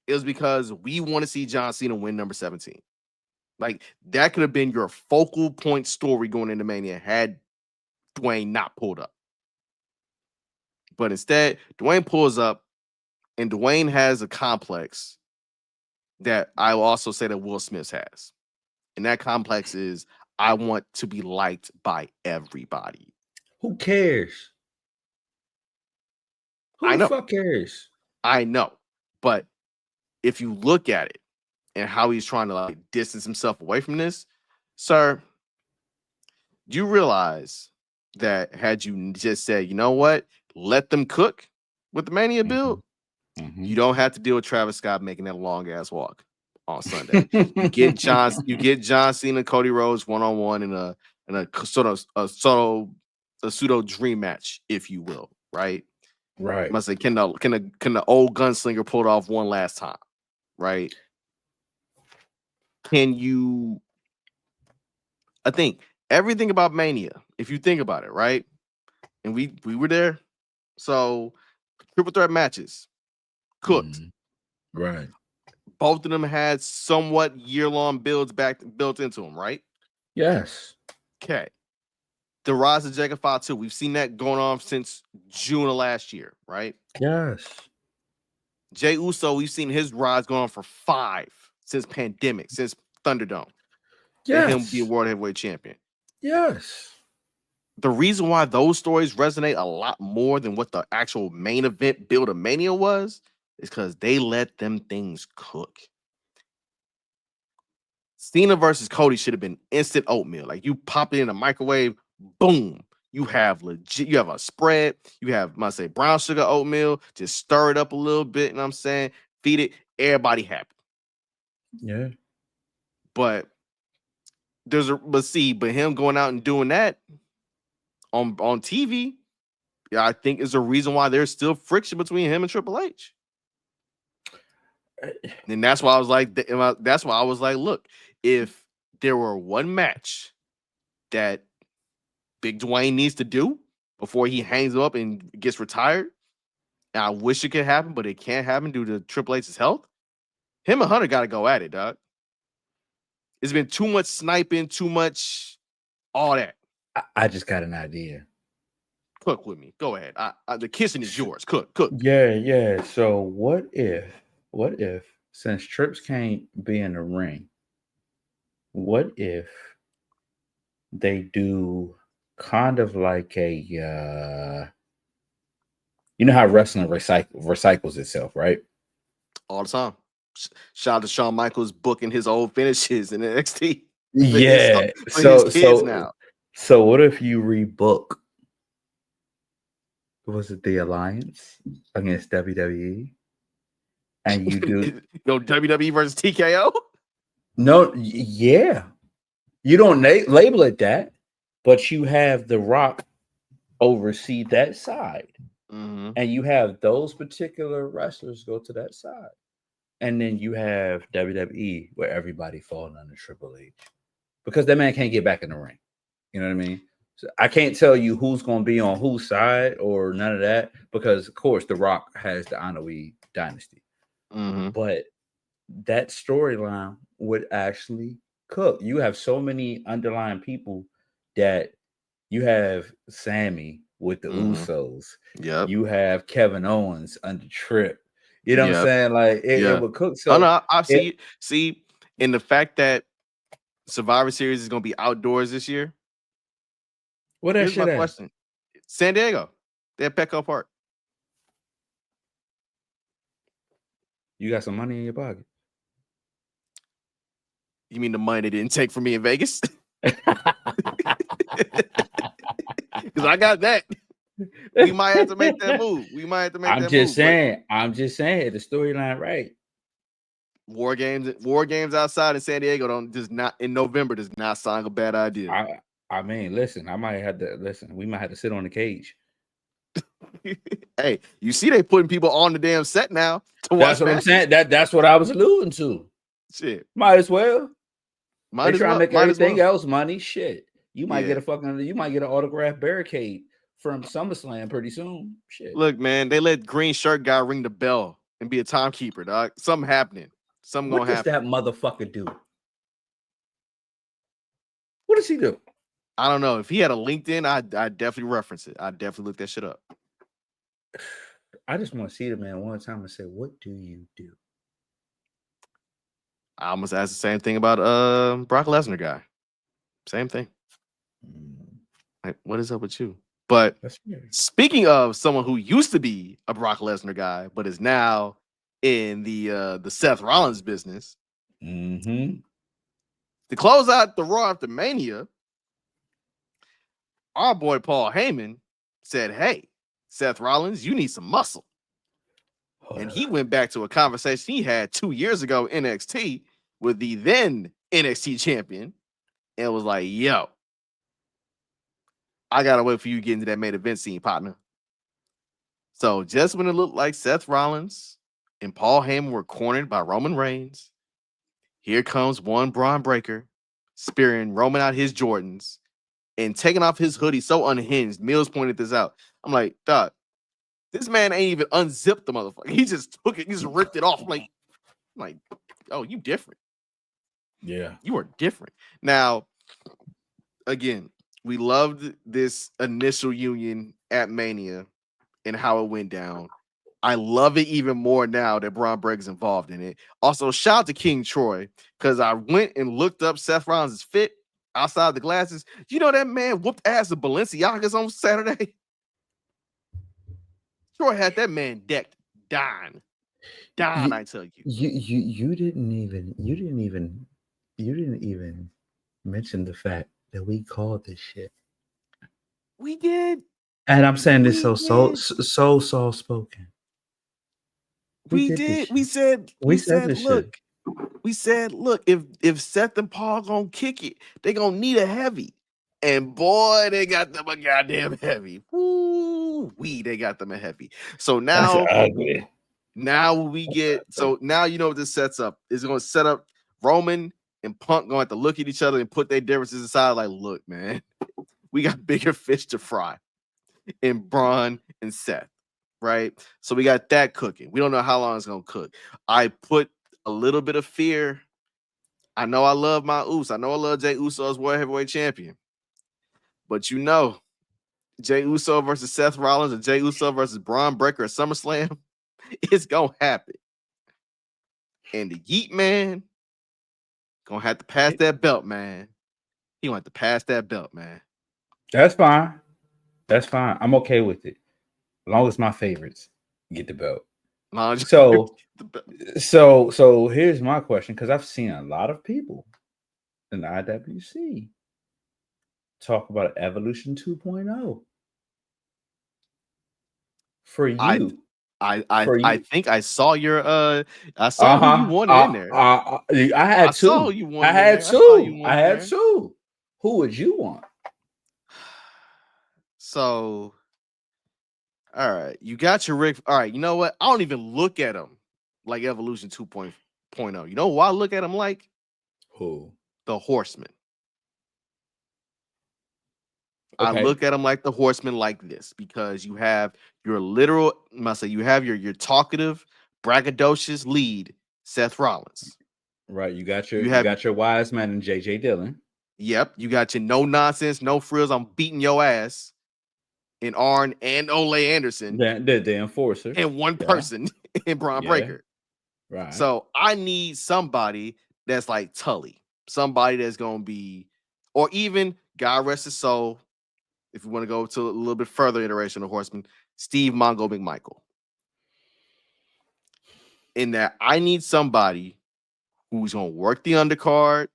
Speaker 1: It was because we want to see John Cena win number 17. Like, that could have been your focal point story going into Mania had Dwayne not pulled up. But instead, Dwayne pulls up, and Dwayne has a complex that I will also say that Will Smith has. And that complex is, I want to be liked by everybody.
Speaker 2: Who cares? Who
Speaker 1: I
Speaker 2: the
Speaker 1: know.
Speaker 2: fuck cares?
Speaker 1: I know. But if you look at it and how he's trying to like distance himself away from this, sir, do you realize that had you just said, you know what, let them cook with the Mania build, you don't have to deal with Travis Scott making that long ass walk on Sunday. You get John Cena, Cody Rhodes one-on-one in a pseudo dream match, if you will, right?
Speaker 2: Right.
Speaker 1: Must say, can the old gunslinger pull it off one last time, right? Can you? I think everything about Mania, if you think about it, right? And we were there, so triple threat matches cooked.
Speaker 2: Right.
Speaker 1: Both of them had somewhat year-long builds built into them, right?
Speaker 2: Yes.
Speaker 1: Okay. The rise of Jacob Fatu, we've seen that going on since June of last year, right?
Speaker 2: Yes.
Speaker 1: Jey Uso, we've seen his rise going on for 5 since pandemic, since Thunderdome.
Speaker 2: Yes.
Speaker 1: And him be a world heavyweight champion.
Speaker 2: Yes.
Speaker 1: The reason why those stories resonate a lot more than what the actual main event build of Mania was is because they let them things cook. Cena versus Cody should have been instant oatmeal. Like, you pop it in a microwave, boom. You have a spread. You have, I say, brown sugar oatmeal. Just stir it up a little bit, you know what I'm saying? Feed it. Everybody happy.
Speaker 2: Yeah.
Speaker 1: But him going out and doing that on TV, yeah, I think is a reason why there's still friction between him and Triple H. And that's why I was like, look, if there were one match that Big Dwayne needs to do before he hangs up and gets retired, and I wish it could happen, but it can't happen due to Triple H's health, him and Hunter got to go at it, dog. It's been too much sniping, too much all that.
Speaker 2: I just got an idea.
Speaker 1: Cook with me. Go ahead. The kissing is yours. Cook.
Speaker 2: Yeah. So what if, since Trips can't be in the ring, what if they do kind of like a, you know how wrestling recycles itself, right?
Speaker 1: All the time. Shout out to Shawn Michaels booking his old finishes in NXT.
Speaker 2: Yeah.
Speaker 1: His kids now.
Speaker 2: So what if you rebook? Was it the Alliance against WWE? And you do
Speaker 1: WWE versus TKO?
Speaker 2: No, yeah. You don't label it that, but you have The Rock oversee that side.
Speaker 1: Mm-hmm.
Speaker 2: And you have those particular wrestlers go to that side. And then you have WWE where everybody falling under Triple H. Because that man can't get back in the ring. You know what I mean? So I can't tell you who's going to be on whose side or none of that because, of course, The Rock has the Anoa'i dynasty.
Speaker 1: Mm-hmm.
Speaker 2: But that storyline would actually cook. You have so many underlying people that you have Sammy with the Usos.
Speaker 1: Yep.
Speaker 2: You have Kevin Owens under Trip. You know what I'm
Speaker 1: Yep.
Speaker 2: saying? Like it
Speaker 1: Yeah.
Speaker 2: would cook.
Speaker 1: Oh
Speaker 2: So
Speaker 1: no, I see
Speaker 2: it,
Speaker 1: it. See, in the fact that Survivor Series is gonna be outdoors this year.
Speaker 2: what that
Speaker 1: Here's my
Speaker 2: shit at?
Speaker 1: question: San Diego, they're at Petco Park.
Speaker 2: You got some money in your pocket.
Speaker 1: You mean the money they didn't take from me in Vegas? Because I got that. We might have to make that move. We might have to make
Speaker 2: I'm
Speaker 1: that
Speaker 2: just
Speaker 1: move.
Speaker 2: saying. I'm just saying the storyline right.
Speaker 1: War games outside in San Diego does not in November does not sound like a bad idea.
Speaker 2: I mean, listen. I might have to listen. We might have to sit on the cage.
Speaker 1: Hey, you see they putting people on the damn set now to watch.
Speaker 2: That's what
Speaker 1: matches.
Speaker 2: I'm saying. That's what I was alluding to.
Speaker 1: Shit,
Speaker 2: Might as well.
Speaker 1: might
Speaker 2: They
Speaker 1: as
Speaker 2: try
Speaker 1: well.
Speaker 2: to make
Speaker 1: Might as
Speaker 2: everything
Speaker 1: well.
Speaker 2: else money. Shit. You might
Speaker 1: Yeah.
Speaker 2: get an autographed barricade from SummerSlam pretty soon. Shit.
Speaker 1: Look, man, they let green shirt guy ring the bell and be a timekeeper, dog. Something happening. Something
Speaker 2: What
Speaker 1: gonna
Speaker 2: does
Speaker 1: happen.
Speaker 2: that motherfucker do? What does he do?
Speaker 1: I don't know. If he had a LinkedIn, I'd definitely reference it. I'd definitely look that shit up.
Speaker 2: I just want to see the man one time and say, "What do you do?"
Speaker 1: I almost asked the same thing about Brock Lesnar guy. Same thing. Like, what is up with you? But
Speaker 2: That's weird.
Speaker 1: speaking of someone who used to be a Brock Lesnar guy, but is now in the Seth Rollins business,
Speaker 2: Mm-hmm.
Speaker 1: to close out the Raw After Mania, our boy Paul Heyman said, "Hey, Seth Rollins, you need some muscle." And he went back to a conversation he had 2 years ago in NXT with the then NXT champion and was like, "Yo, I gotta wait for you to get into that main event scene, partner." So just when it looked like Seth Rollins and Paul Heyman were cornered by Roman Reigns, here comes one Bron Breakker, spearing Roman out his Jordans and taking off his hoodie so unhinged. Mills pointed this out. I'm like, dog, this man ain't even unzipped the motherfucker. He just took it, he just ripped it off. I'm like, oh, you different.
Speaker 2: Yeah.
Speaker 1: You are different. Now, again, we loved this initial union at Mania and how it went down. I love it even more now that Bron Breakker's involved in it. Also, shout out to King Troy, because I went and looked up Seth Rollins' fit outside the glasses. You know that man whooped ass of Balenciagas on Saturday? Troy had that man decked dying. I tell you.
Speaker 2: You didn't even mention the fact that we called this shit.
Speaker 1: We did.
Speaker 2: And I'm saying this
Speaker 1: We
Speaker 2: so
Speaker 1: did.
Speaker 2: soft spoken.
Speaker 1: We did. We said, look, if Seth and Paul gonna kick it, they gonna need a heavy. And boy, they got them a goddamn heavy. Woo, they got them a heavy. So
Speaker 2: That's
Speaker 1: now,
Speaker 2: ugly.
Speaker 1: now you know what this sets up. It's gonna set up Roman and Punk going to have to look at each other and put their differences aside. Like, look, man, we got bigger fish to fry in Braun and Seth. Right? So we got that cooking. We don't know how long it's gonna cook. I put a little bit of fear. I know I love my Uso. I know I love Jey Uso as World Heavyweight Champion. But you know, Jey Uso versus Seth Rollins and Jey Uso versus Bron Breakker at SummerSlam, it's gonna happen. And the Yeet Man gonna have to pass that belt, man. He gonna have to pass that belt, man.
Speaker 2: That's fine. That's fine. I'm okay with it. As long as my favorites get the belt. So here's my question, because I've seen a lot of people in the IWC talk about Evolution 2.0 for you.
Speaker 1: I think I saw your I saw who you wanted in there.
Speaker 2: I had two.
Speaker 1: Saw who you wanted
Speaker 2: I had
Speaker 1: in there.
Speaker 2: two. I had two. Who would you want?
Speaker 1: So, all right, you got your Rick. All right, you know what? I don't even look at him like Evolution 2.0. You know who I look at him like?
Speaker 2: Who?
Speaker 1: The Horseman. I
Speaker 2: Okay.
Speaker 1: look at them like the Horsemen like this because you have your literal, must say, you have your talkative, braggadocious lead, Seth Rollins.
Speaker 2: Right. You got
Speaker 1: You have,
Speaker 2: your wise man and JJ Dillon.
Speaker 1: yep, you got your no nonsense, no frills. I'm beating your ass in Arn and Ole Anderson,
Speaker 2: The enforcer.
Speaker 1: and one
Speaker 2: Yeah.
Speaker 1: person in Bron
Speaker 2: Yeah.
Speaker 1: Breakker.
Speaker 2: Right.
Speaker 1: So I need somebody that's like Tully, somebody that's gonna be, or even God rest his soul. If you want to go to a little bit further iteration of Horseman, Steve Mongo McMichael. In that, I need somebody who's gonna work the undercard,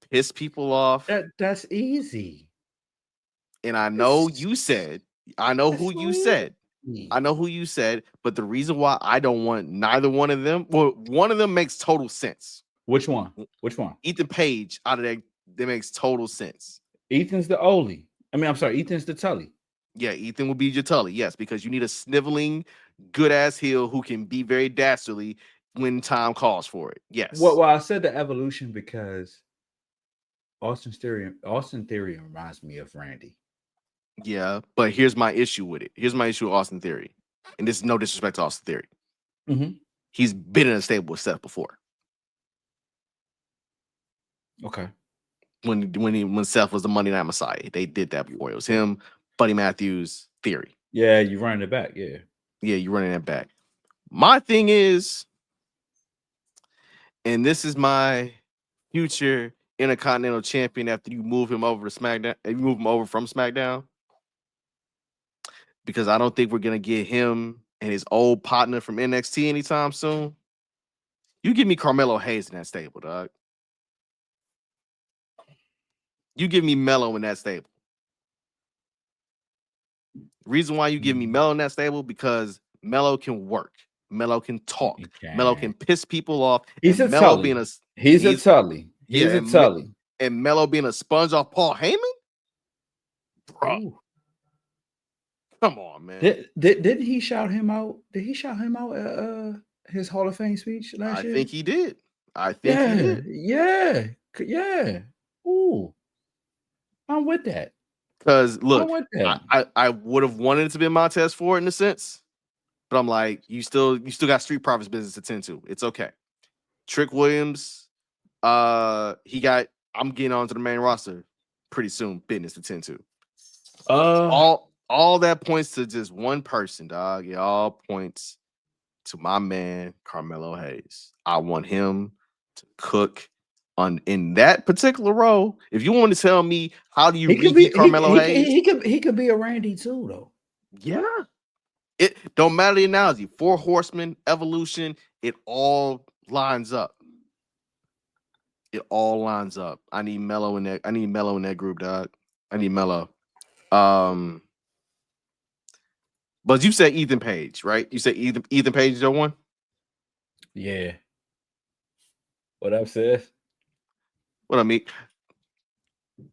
Speaker 1: piss people off,
Speaker 2: That's easy.
Speaker 1: and I know
Speaker 2: That's,
Speaker 1: you said, I know
Speaker 2: that's
Speaker 1: who
Speaker 2: so
Speaker 1: you said.
Speaker 2: easy.
Speaker 1: I know who you said, but the reason why I don't want neither one of them, well, one of them makes total sense.
Speaker 2: Which one? Which one?
Speaker 1: Ethan Page out of that makes total sense.
Speaker 2: Ethan's the Oli. I mean, I'm sorry, Ethan's the Tully.
Speaker 1: Yeah, Ethan will be your Tully, yes, because you need a sniveling, good ass heel who can be very dastardly when time calls for it. Yes.
Speaker 2: Well, I said the evolution because Austin Theory reminds me of Randy.
Speaker 1: Yeah, but here's my issue with it. Here's my issue with Austin Theory, and this is no disrespect to Austin Theory.
Speaker 2: Mm-hmm.
Speaker 1: He's been in a stable with Seth before.
Speaker 2: Okay.
Speaker 1: When Seth was the Monday Night Messiah, they did that before. It was him, Buddy Matthews, Theory.
Speaker 2: Yeah, you running it back. Yeah.
Speaker 1: Yeah, you're running that back. My thing is, and this is my future Intercontinental Champion after you move him over to SmackDown, you move him over from SmackDown, because I don't think we're gonna get him and his old partner from NXT anytime soon. You give me Carmelo Hayes in that stable, dog. You give me Melo in that stable. Reason why you give me Melo in that stable, because Melo can work. Melo can talk. Melo can piss people off.
Speaker 2: He's a
Speaker 1: Melo
Speaker 2: Tully.
Speaker 1: being a
Speaker 2: He's a Tully. He's
Speaker 1: yeah,
Speaker 2: a Tully.
Speaker 1: And Melo being a sponge off Paul Heyman? Bro.
Speaker 2: Ooh.
Speaker 1: Come on, man.
Speaker 2: Didn't he shout him out? Did he shout him out at his Hall of Fame speech last year?
Speaker 1: I think he did. I think he did.
Speaker 2: Yeah. Ooh. I'm with that.
Speaker 1: Because look, I would have wanted it to be Montez Ford in a sense, but I'm like, you still got Street Profits business to tend to. It's okay. Trick Williams, I'm getting onto the main roster pretty soon. Business to tend to. All that points to just one person, dog. It all points to my man Carmelo Hayes. I want him to cook in that particular role. If you want to tell me how do you reheat Carmelo Hayes,
Speaker 2: he could be a Randy too, though.
Speaker 1: Yeah. It don't matter the analogy. 4 Horsemen, Evolution, it all lines up. It all lines up. I need Melo in that group, dog. I need Melo. But you said Ethan Page, right? You said Ethan Page is your one?
Speaker 2: Yeah. What up, Seth?
Speaker 1: What I mean?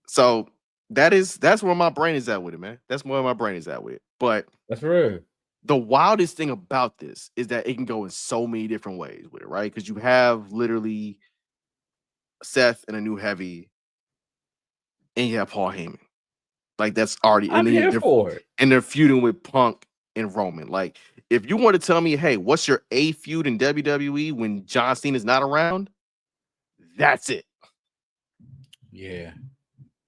Speaker 1: So that's where my brain is at with it, man. That's where my brain is at with it. But
Speaker 2: that's real.
Speaker 1: The wildest thing about this is that it can go in so many different ways with it, right? Because you have literally Seth and a new heavy, and you have Paul Heyman. Like that's already,
Speaker 2: I'm here for it.
Speaker 1: And they're feuding with Punk and Roman. Like, if you want to tell me, hey, what's your A feud in WWE when John Cena is not around? That's it.
Speaker 2: Yeah.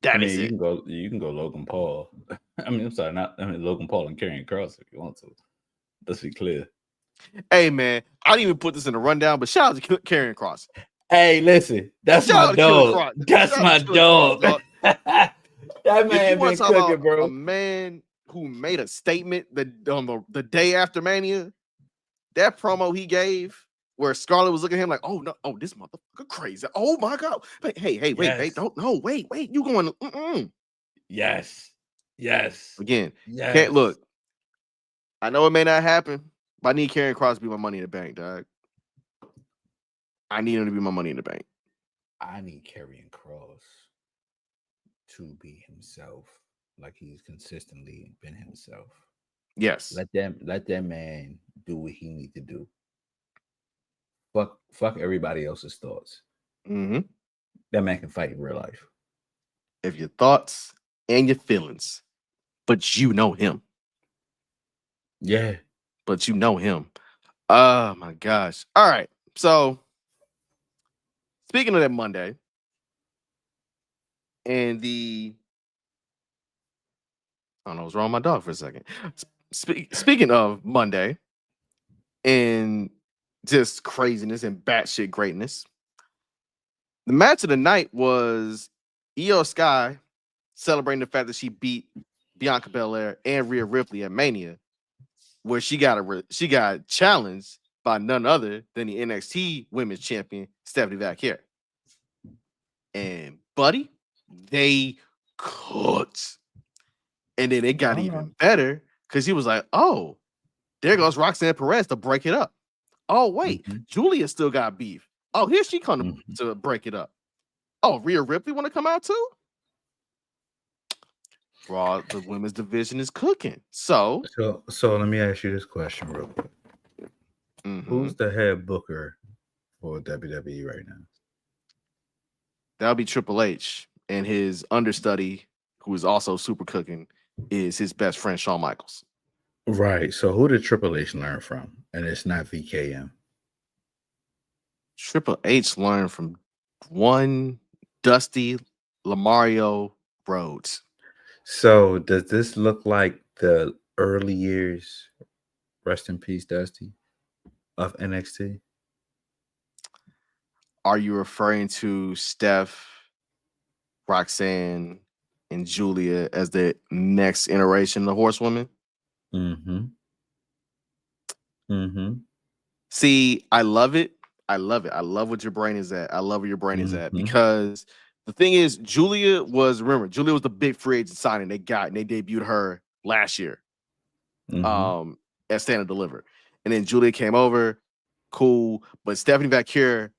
Speaker 1: That is
Speaker 2: you
Speaker 1: it.
Speaker 2: You can go Logan Paul. Logan Paul and Karrion Kross if you want to. Let's be clear.
Speaker 1: Hey man, I didn't even put this in the rundown, but shout out to Karrion Kross.
Speaker 2: Hey, listen, that's my dog. That's my dog. That man been cooking, bro.
Speaker 1: A man who made a statement on the day after Mania, that promo he gave, where Scarlett was looking at him like, "Oh no, oh this motherfucker crazy! Oh my god! Hey, wait, babe, don't no, wait, you going?
Speaker 2: Yes.
Speaker 1: Again, can't look. I know it may not happen, but I need Karrion Kross to be my money in the bank, dog. I need him to be my money in the bank.
Speaker 2: I need Karrion Kross to be himself, like he's consistently been himself.
Speaker 1: Yes.
Speaker 2: Let that man do what he need to do. Fuck everybody else's thoughts.
Speaker 1: Mm-hmm.
Speaker 2: That man can fight in real life.
Speaker 1: If your thoughts and your feelings, but you know him.
Speaker 2: Yeah.
Speaker 1: But you know him. Oh my gosh. All right. So speaking of that Monday and I don't know what's wrong with my dog for a second. Speaking of Monday and just craziness and batshit greatness, the match of the night was Io Sky celebrating the fact that she beat Bianca Belair and Rhea Ripley at Mania, where she got challenged by none other than the NXT Women's Champion Stephanie Vaquer. And buddy, they cooked. And then it got even better because he was like, oh, there goes Roxanne Perez to break it up. Oh, wait, Julia still got beef. Oh, here she come to break it up. Oh, Rhea Ripley want to come out too? Raw, the women's division is cooking. So
Speaker 2: let me ask you this question real quick. Who's the head booker for WWE right now?
Speaker 1: That'll be Triple H, and his understudy, who is also super cooking, is his best friend Shawn Michaels.
Speaker 2: Right. So who did Triple H learn from? And it's not VKM.
Speaker 1: Triple H learned from one Dusty Lamario Rhodes.
Speaker 2: So does this look like the early years, rest in peace, Dusty, of NXT?
Speaker 1: Are you referring to Steph, Roxanne, and Julia as the next iteration of the Horsewomen? See, I love it. I love it. I love what your brain is at. I love where your brain is at, because the thing is, Julia was the big free agent signing they got, and they debuted her last year at Stand and Deliver. And then Julia came over, cool. But Stephanie Vaquer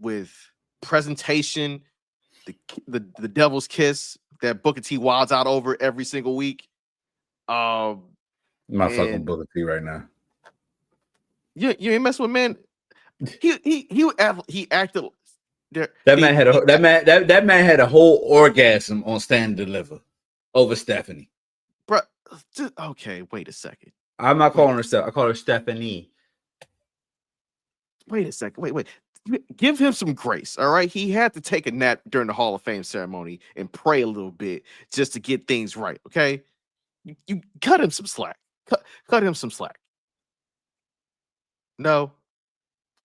Speaker 1: with presentation, the devil's kiss that Booker T wilds out over every single week.
Speaker 2: My fucking Booker T right now.
Speaker 1: You ain't messing with, man. He acted.
Speaker 2: That man had a whole orgasm on Stand and Deliver over Stephanie.
Speaker 1: Bro, okay, wait a second.
Speaker 2: I'm not calling her Steph. I call her Stephanie.
Speaker 1: Wait a second. Wait. Give him some grace, all right? He had to take a nap during the Hall of Fame ceremony and pray a little bit just to get things right, okay? You cut him some slack. Cut him some slack. No.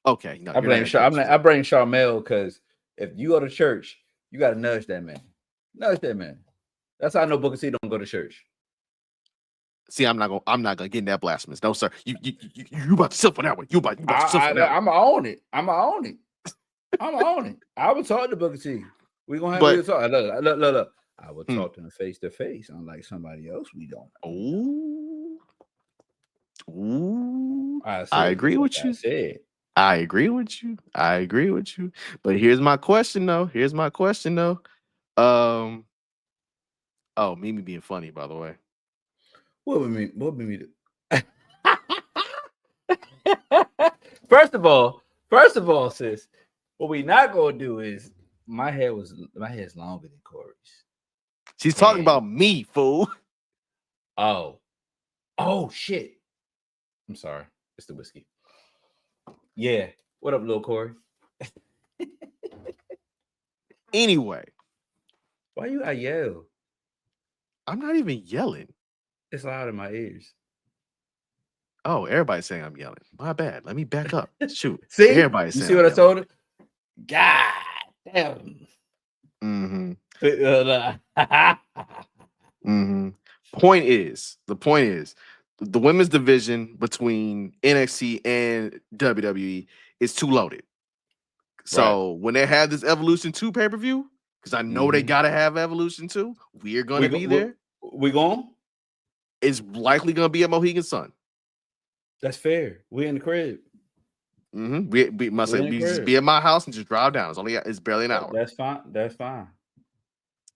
Speaker 1: Okay. No,
Speaker 2: I blame Charmel, because if you go to church, you got to nudge that man. Nudge that man. That's how I know Booker T don't go to church.
Speaker 1: See, I'm not gonna get in that blasphemous. No, sir. You about to suffer that way. You about to suffer that way.
Speaker 2: I'm gonna own it. I'm gonna own it. I would talk to Booker T. We gonna have talk. Look. I would talk to him face to face, unlike somebody else we don't know.
Speaker 1: Ooh. I agree with you. I agree with you. But here's my question though. Oh, Mimi being funny, by the way.
Speaker 2: What would me do? First of all, sis, what we not gonna do is my hair is longer than Corey's.
Speaker 1: She's talking about me, fool.
Speaker 2: Oh shit. I'm sorry. It's the whiskey. Yeah. What up, little Corey?
Speaker 1: Anyway.
Speaker 2: Why you gotta yell?
Speaker 1: I'm not even yelling.
Speaker 2: It's loud in my ears.
Speaker 1: Oh, everybody's saying I'm yelling. My bad. Let me back up. Shoot.
Speaker 2: See?
Speaker 1: Everybody's saying
Speaker 2: you see what I told her? God damn.
Speaker 1: Point is, the women's division between NXT and WWE is too loaded. So when they have this Evolution 2 pay-per-view, because I know they gotta have Evolution 2, we're gonna be there.
Speaker 2: We going?
Speaker 1: It's likely gonna be at Mohegan Sun.
Speaker 2: That's fair. We in the crib.
Speaker 1: We must say we just be at my house and just drive down. It's barely an hour.
Speaker 2: That's fine.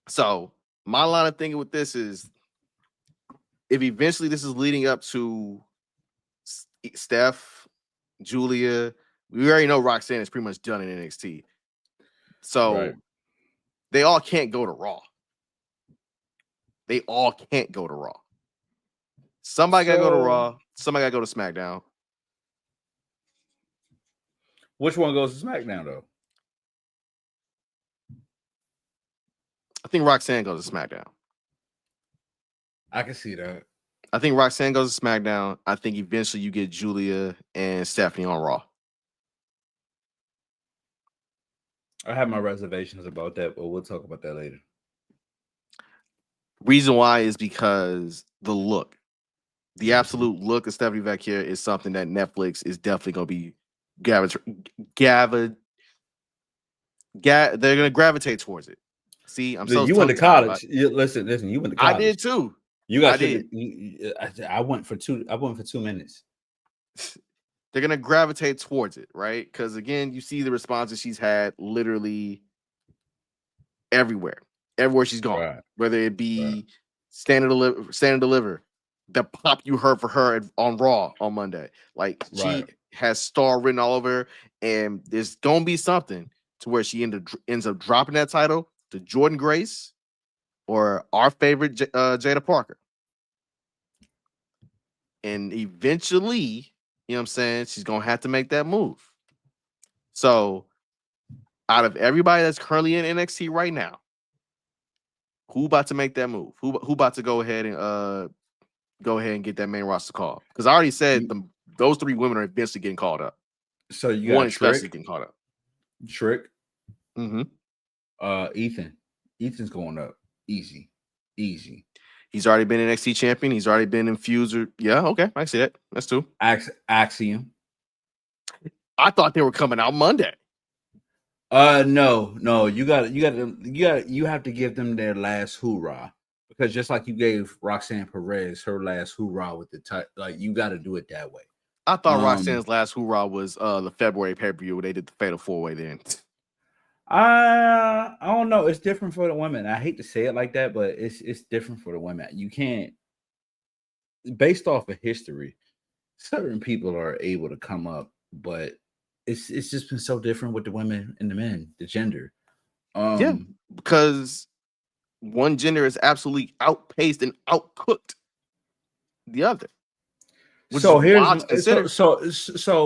Speaker 2: So
Speaker 1: my line of thinking with this is, if eventually this is leading up to Steph, Julia, we already know Roxanne is pretty much done in NXT. So they all can't go to Raw. They all can't go to Raw. Somebody got to go to Raw. Somebody got to go to SmackDown.
Speaker 2: Which one goes to SmackDown, though?
Speaker 1: I think Roxanne goes to SmackDown.
Speaker 2: I can see that.
Speaker 1: I think Roxanne goes to SmackDown. I think eventually you get Julia and Stephanie on Raw.
Speaker 2: I have my reservations about that, but we'll talk about that later.
Speaker 1: Reason why is because the look. The absolute look of Stephanie Vecchia is something that Netflix is definitely going to be they're going to gravitate towards it. See, I'm so
Speaker 2: you went to college. Listen, you went to college.
Speaker 1: I did too.
Speaker 2: You got I went for 2 minutes.
Speaker 1: They're going to gravitate towards it, right? Because again, you see the responses she's had literally everywhere she's gone, right. Whether it be Stand and Deliver, the pop you heard for her on Raw on Monday. Like she has star written all over her, and there's gonna be something to where she ends up dropping that title to Jordan Grace or our favorite Jada Parker. And eventually, you know what I'm saying, she's gonna have to make that move. So out of everybody that's currently in NXT right now, who about to make that move? Who about to go ahead and get that main roster call? Because I already said those 3 women are eventually getting called up.
Speaker 2: So you got
Speaker 1: one especially getting called up.
Speaker 2: Trick.
Speaker 1: Mm-hmm.
Speaker 2: Ethan. Ethan's going up. Easy.
Speaker 1: He's already been NXT champion. He's already been Infuser. Yeah, okay. I see that. That's 2.
Speaker 2: Axiom.
Speaker 1: I thought they were coming out Monday.
Speaker 2: No. You have to give them their last hoorah, because just like you gave Roxanne Perez her last hoorah with the title, like you got to do it that way.
Speaker 1: I thought Roxanne's last hoorah was the February pay-per-view where they did the Fatal 4-Way then.
Speaker 2: I don't know. It's different for the women. I hate to say it like that, but it's different for the women. You can't, based off of history, certain people are able to come up, but it's just been so different with the women and the men, the gender.
Speaker 1: Yeah, because one gender is absolutely outpaced and outcooked the other.
Speaker 2: So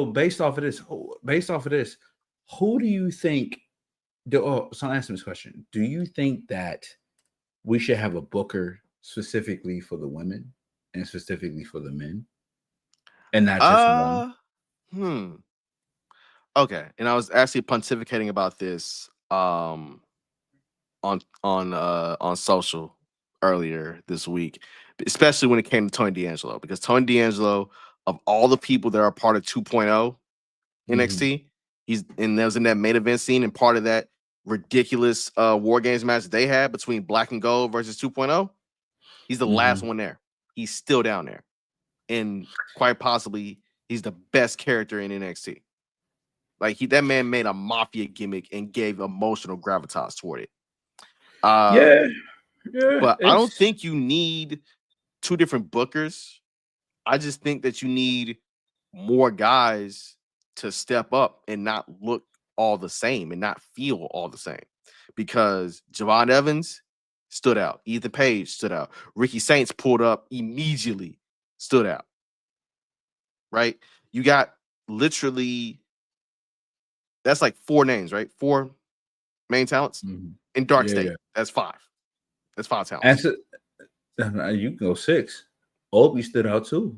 Speaker 2: based off of this, who do you think? So I'll answer this question. Do you think that we should have a booker specifically for the women and specifically for the men, and not just one?
Speaker 1: Okay, and I was actually pontificating about this on social earlier this week, especially when it came to Tony D'Angelo, because Tony D'Angelo, of all the people that are part of 2.0 NXT, there was in that main event scene, and part of that ridiculous War Games match they had between Black and Gold versus 2.0. He's the last one there. He's still down there, and quite possibly he's the best character in NXT. Like that man made a mafia gimmick and gave emotional gravitas toward it.
Speaker 2: Yeah.
Speaker 1: But I don't think you need 2 different bookers. I just think that you need more guys to step up and not look all the same and not feel all the same. Because Javon Evans stood out. Ethan Page stood out. Ricky Saints pulled up immediately, stood out. Right? You got literally, that's like 4 names, right? 4 main talents. In Dark State. Yeah. That's 5. That's 5 talents.
Speaker 2: You can go 6. Obi stood out too.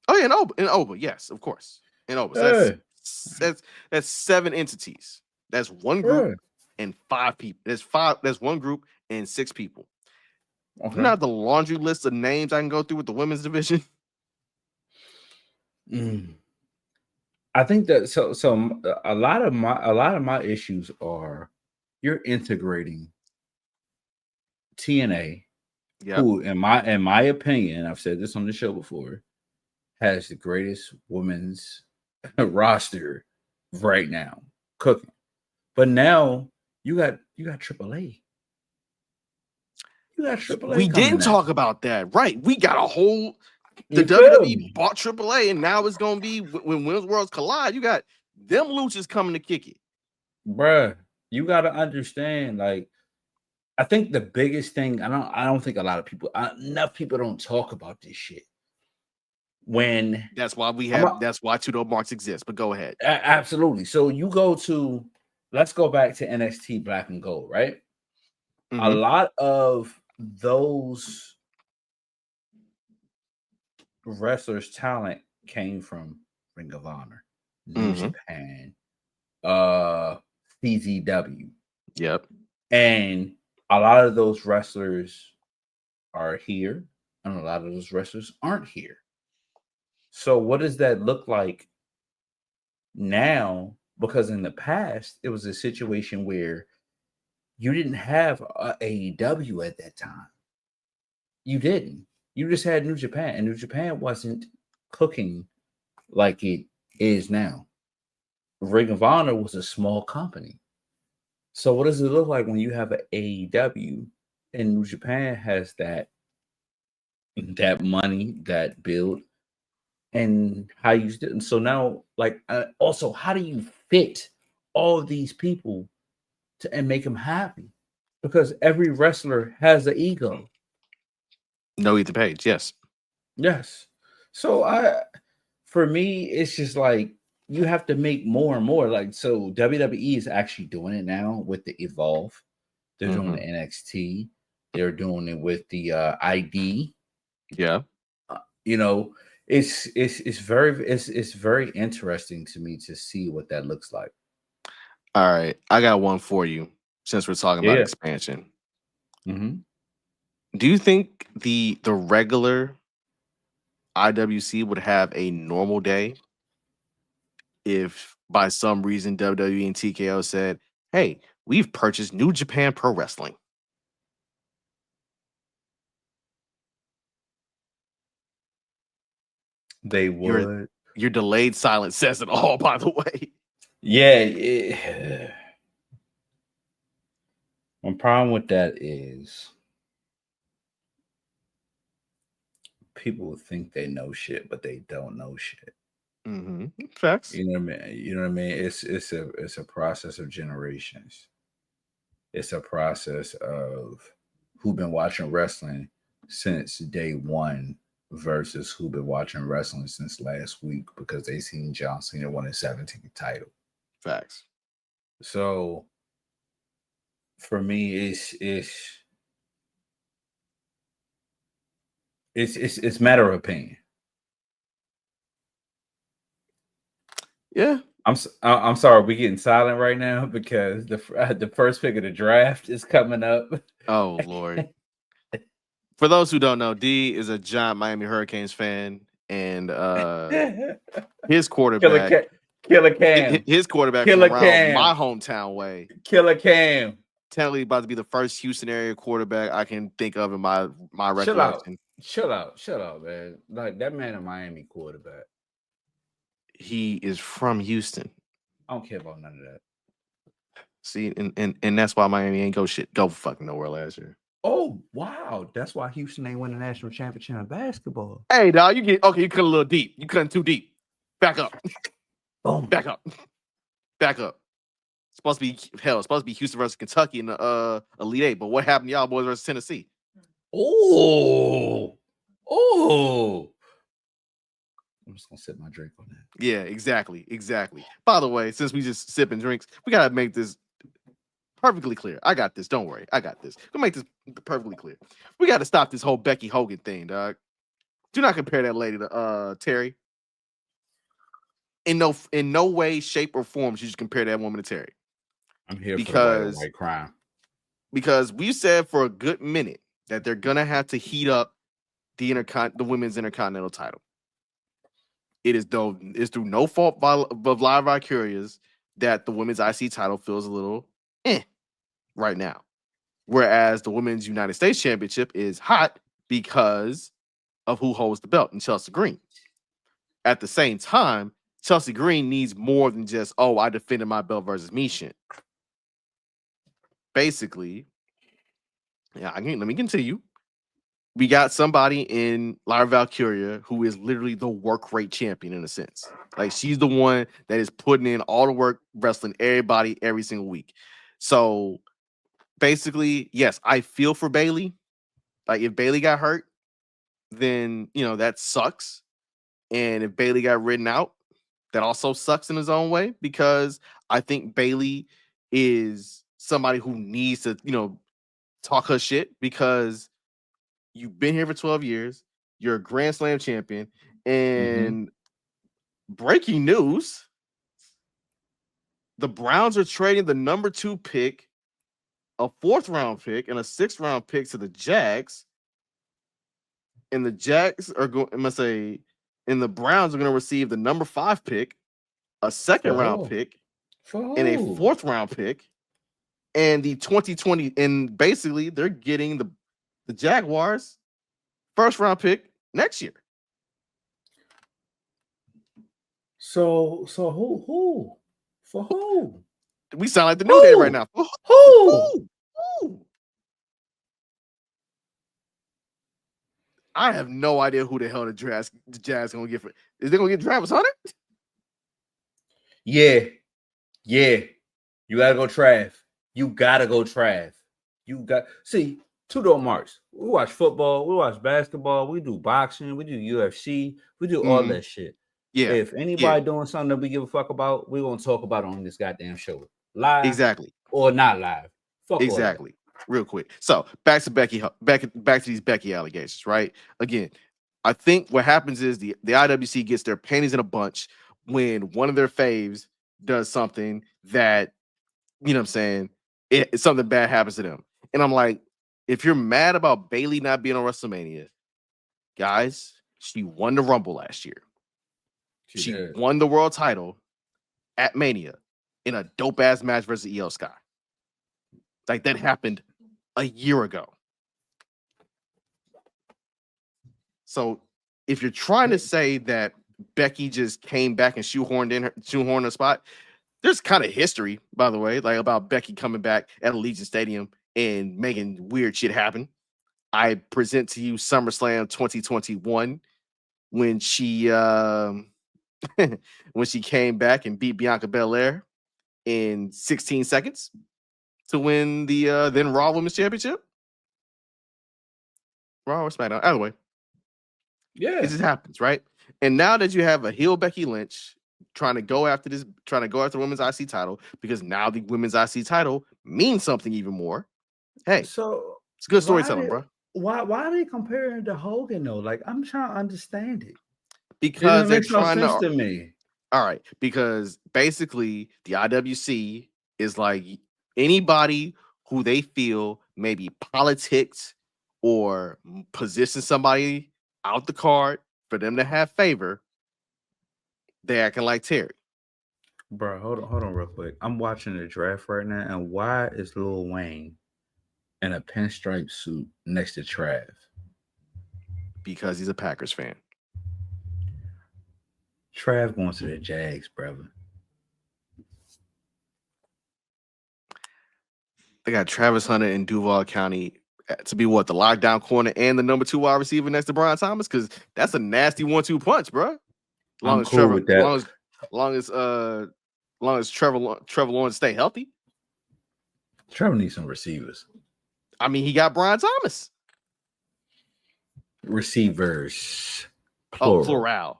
Speaker 1: Oh yeah, in Oba, yes, of course. In Oba. So that's 7 entities. That's 1 group and 5 people. That's 1 group and 6 people. Okay. You know the laundry list of names I can go through with the women's division.
Speaker 2: I think that so a lot of my issues are you're integrating TNA, who in my opinion, I've said this on the show before, has the greatest women's roster right now cooking. But now you got AAA. You got AAA.
Speaker 1: We didn't talk about that, right? We got a whole WWE bought AAA, and now it's gonna be when Women's Worlds collide. You got them luchas coming to kick it,
Speaker 2: bruh. You got to understand, like I think the biggest thing, I don't think a lot of people, enough people don't talk about this shit. When
Speaker 1: That's why
Speaker 2: I'm a,
Speaker 1: that's why 2DopeMarks exists. But go ahead.
Speaker 2: absolutely. So you go to, let's go back to NXT Black and Gold, right? A
Speaker 1: Mm-hmm.
Speaker 2: lot of those wrestlers' talent came from Ring of Honor, New
Speaker 1: Mm-hmm.
Speaker 2: Japan, CZW.
Speaker 1: Yep.
Speaker 2: And a lot of those wrestlers are here, and a lot of those wrestlers aren't here. So, what does that look like now? Because in the past, it was a situation where you didn't have AEW at that time. You didn't. You just had New Japan, and New Japan wasn't cooking like it is now. Ring of Honor was a small company. So, what does it look like when you have an AEW and New Japan has that money, that build, and how you did? So now, like, also, how do you fit all of these people and make them happy? Because every wrestler has an ego.
Speaker 1: No Ethan Page. Yes.
Speaker 2: Yes. So for me, it's just like you have to make more and more. Like, so WWE is actually doing it now with the Evolve. They're doing the NXT. They're doing it with the ID.
Speaker 1: Yeah.
Speaker 2: You know, it's very interesting to me to see what that looks like.
Speaker 1: All right. I got one for you since we're talking about
Speaker 2: Yeah.
Speaker 1: expansion.
Speaker 2: Mm-hmm.
Speaker 1: Do you think the regular IWC would have a normal day if by some reason WWE and TKO said, "Hey, we've purchased New Japan Pro Wrestling"?
Speaker 2: They
Speaker 1: Your
Speaker 2: would.
Speaker 1: delayed silence says it all, by the way.
Speaker 2: Yeah. My problem with that is people would think they know shit, but they don't know shit.
Speaker 1: Mm-hmm. Facts.
Speaker 2: You know what I mean? You know what I mean? It's a process of generations. It's a process of who been watching wrestling since day one versus who been watching wrestling since last week because they seen John Cena won his 17th title.
Speaker 1: Facts.
Speaker 2: So for me, it's matter of opinion.
Speaker 1: Yeah.
Speaker 2: I'm sorry, we're getting silent right now because the first pick of the draft is coming up.
Speaker 1: Oh Lord. For those who don't know, D is a giant Miami Hurricanes fan, and his quarterback,
Speaker 2: Killer Cam,
Speaker 1: his quarterback from
Speaker 2: Killer
Speaker 1: around
Speaker 2: Cam,
Speaker 1: my hometown way,
Speaker 2: Killer Cam.
Speaker 1: technically about to be the first Houston area quarterback I can think of in my
Speaker 2: Chill out,
Speaker 1: recollection.
Speaker 2: chill out, man. Like that man, a Miami quarterback.
Speaker 1: He is from Houston.
Speaker 2: I don't care about none of that.
Speaker 1: See, and that's why Miami ain't go fucking nowhere last year.
Speaker 2: Oh wow, that's why Houston ain't win the national championship in basketball.
Speaker 1: Hey, dog, you cut a little deep. You cutting too deep. Back up.
Speaker 2: Boom.
Speaker 1: Back up. Back up. It's supposed to be Houston versus Kentucky in the Elite Eight. But what happened to y'all boys versus Tennessee?
Speaker 2: Oh. I'm just gonna sip my drink on that.
Speaker 1: Yeah, exactly. By the way, since we just sipping drinks, we gotta make this perfectly clear. I got this. Don't worry. I got this. We'll make this perfectly clear. We got to stop this whole Becky Hogan thing, dog. Do not compare that lady to Terry. In no way, shape, or form should you compare that woman to Terry.
Speaker 2: I'm here for the white on white crime.
Speaker 1: Because we said for a good minute that they're gonna have to heat up the women's intercontinental title. It's through no fault of Live Vicurious that the women's IC title feels a little right now. Whereas the women's United States Championship is hot because of who holds the belt in Chelsea Green. At the same time, Chelsea Green needs more than just, I defended my belt versus me shit. Basically, let me continue. We got somebody in Lyra Valkyria who is literally the work rate champion in a sense. Like she's the one that is putting in all the work, wrestling everybody every single week. So basically, yes, I feel for Bailey. Like if Bailey got hurt, then that sucks. And if Bailey got ridden out, that also sucks in his own way because I think Bailey is somebody who needs to, talk her shit because you've been here for 12 years. You're a Grand Slam champion. And breaking news, the Browns are trading the number 2 pick, a 4th round pick, and a 6th round pick to the Jags. And the Jags are going, and the Browns are going to receive the number 5 pick, a 2nd round pick, and a 4th round pick, and the 2020. And basically, they're getting the Jaguars 1st round pick next year.
Speaker 2: So who? For who?
Speaker 1: We sound like the New Day right now.
Speaker 2: Who?
Speaker 1: I have no idea who the hell the Jazz gonna get for. Is they gonna get Travis Hunter?
Speaker 2: Yeah. You gotta go Trav. You got see 2DopeMarks. We watch football, we watch basketball, we do boxing, we do UFC, we do all that shit.
Speaker 1: Yeah.
Speaker 2: If anybody doing something that we give a fuck about, we're gonna talk about it on this goddamn show. Live
Speaker 1: exactly
Speaker 2: or not live. Fuck
Speaker 1: exactly. Real quick. So back to these Becky allegations, right? Again, I think what happens is the IWC gets their panties in a bunch when one of their faves does something that, something bad happens to them. And I'm like, if you're mad about Bailey not being on WrestleMania, guys, she won the Rumble last year. She won the world title at Mania in a dope ass match versus EO Sky. Like that happened a year ago. So if you're trying to say that Becky just came back and shoehorned her spot, there's kind of history, by the way, like about Becky coming back at Allegiant Stadium and making weird shit happen. I present to you SummerSlam 2021 when she when she came back and beat Bianca Belair in 16 seconds to win the then Raw Women's Championship. Raw or SmackDown, either way.
Speaker 2: Yeah,
Speaker 1: it just happens, right? And now that you have a heel Becky Lynch trying to go after the women's IC title, because now the women's IC title means something even more. Hey,
Speaker 2: so
Speaker 1: it's good storytelling, bro.
Speaker 2: Why are they comparing to Hogan though? Like I'm trying to understand it.
Speaker 1: Because
Speaker 2: it makes no sense to me.
Speaker 1: All right, because basically the IWC is like anybody who they feel maybe politics or position somebody out the card for them to have favor, they acting like Terry.
Speaker 2: Bro, hold on real quick. I'm watching the draft right now, and why is Lil Wayne in a pinstripe suit next to Trav?
Speaker 1: Because he's a Packers fan.
Speaker 2: Trav going to the Jags, brother.
Speaker 1: They got Travis Hunter in Duval County to be what, the lockdown corner and the number 2 wide receiver next to Brian Thomas, because that's a nasty 1-2 punch, bro.
Speaker 2: I'm cool with that.
Speaker 1: Long as Trevor Lawrence stay healthy.
Speaker 2: Trevor needs some receivers.
Speaker 1: I mean, he got Brian Thomas.
Speaker 2: Receivers. Plural.
Speaker 1: Oh, plural.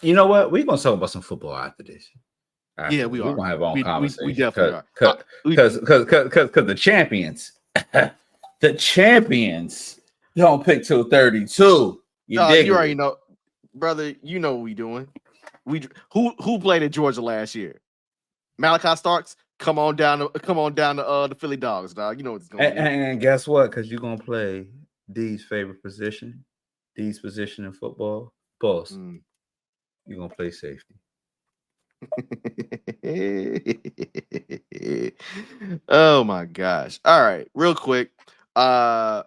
Speaker 2: You know what? We're gonna talk about some football after this.
Speaker 1: Yeah, we are.
Speaker 2: We're gonna have our own conversation.
Speaker 1: We definitely are.
Speaker 2: Because the champions don't pick till 32. You
Speaker 1: already know, brother. You know what we doing. Who played at Georgia last year? Malachi Starks. Come on down to the Philly Dogs, dog. You know what's going on.
Speaker 2: And guess what? Because you're gonna play D's favorite position, D's position in football. Pause. You're gonna play safety.
Speaker 1: Oh my gosh. All right, real quick. Who are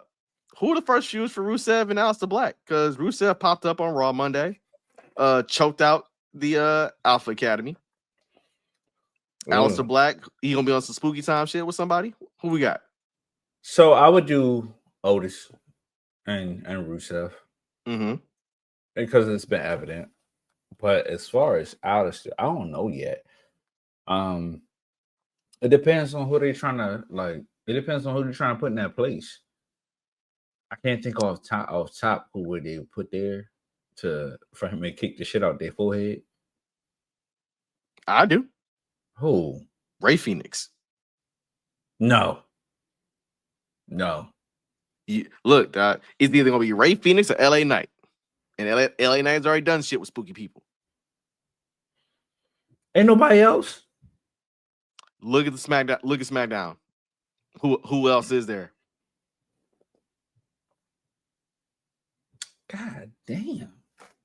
Speaker 1: the first shoes for Rusev and Aleister Black? Because Rusev popped up on Raw Monday, choked out the Alpha Academy. Aleister Black, he gonna be on some spooky time shit with somebody. Who we got?
Speaker 2: So I would do Otis and Rusev. Because it's been evident. But as far as Aleister, I don't know yet. It depends on who they're trying to like. It depends on who they're trying to put in that place. I can't think off top who would they put there for him to kick the shit out their forehead.
Speaker 1: I do.
Speaker 2: Who?
Speaker 1: Ray Phoenix.
Speaker 2: No.
Speaker 1: Look, it's either gonna be Ray Phoenix or LA Knight. And LA Knight's already done shit with spooky people.
Speaker 2: Ain't nobody else.
Speaker 1: Look at the SmackDown. Look at SmackDown. Who else is there?
Speaker 2: God damn.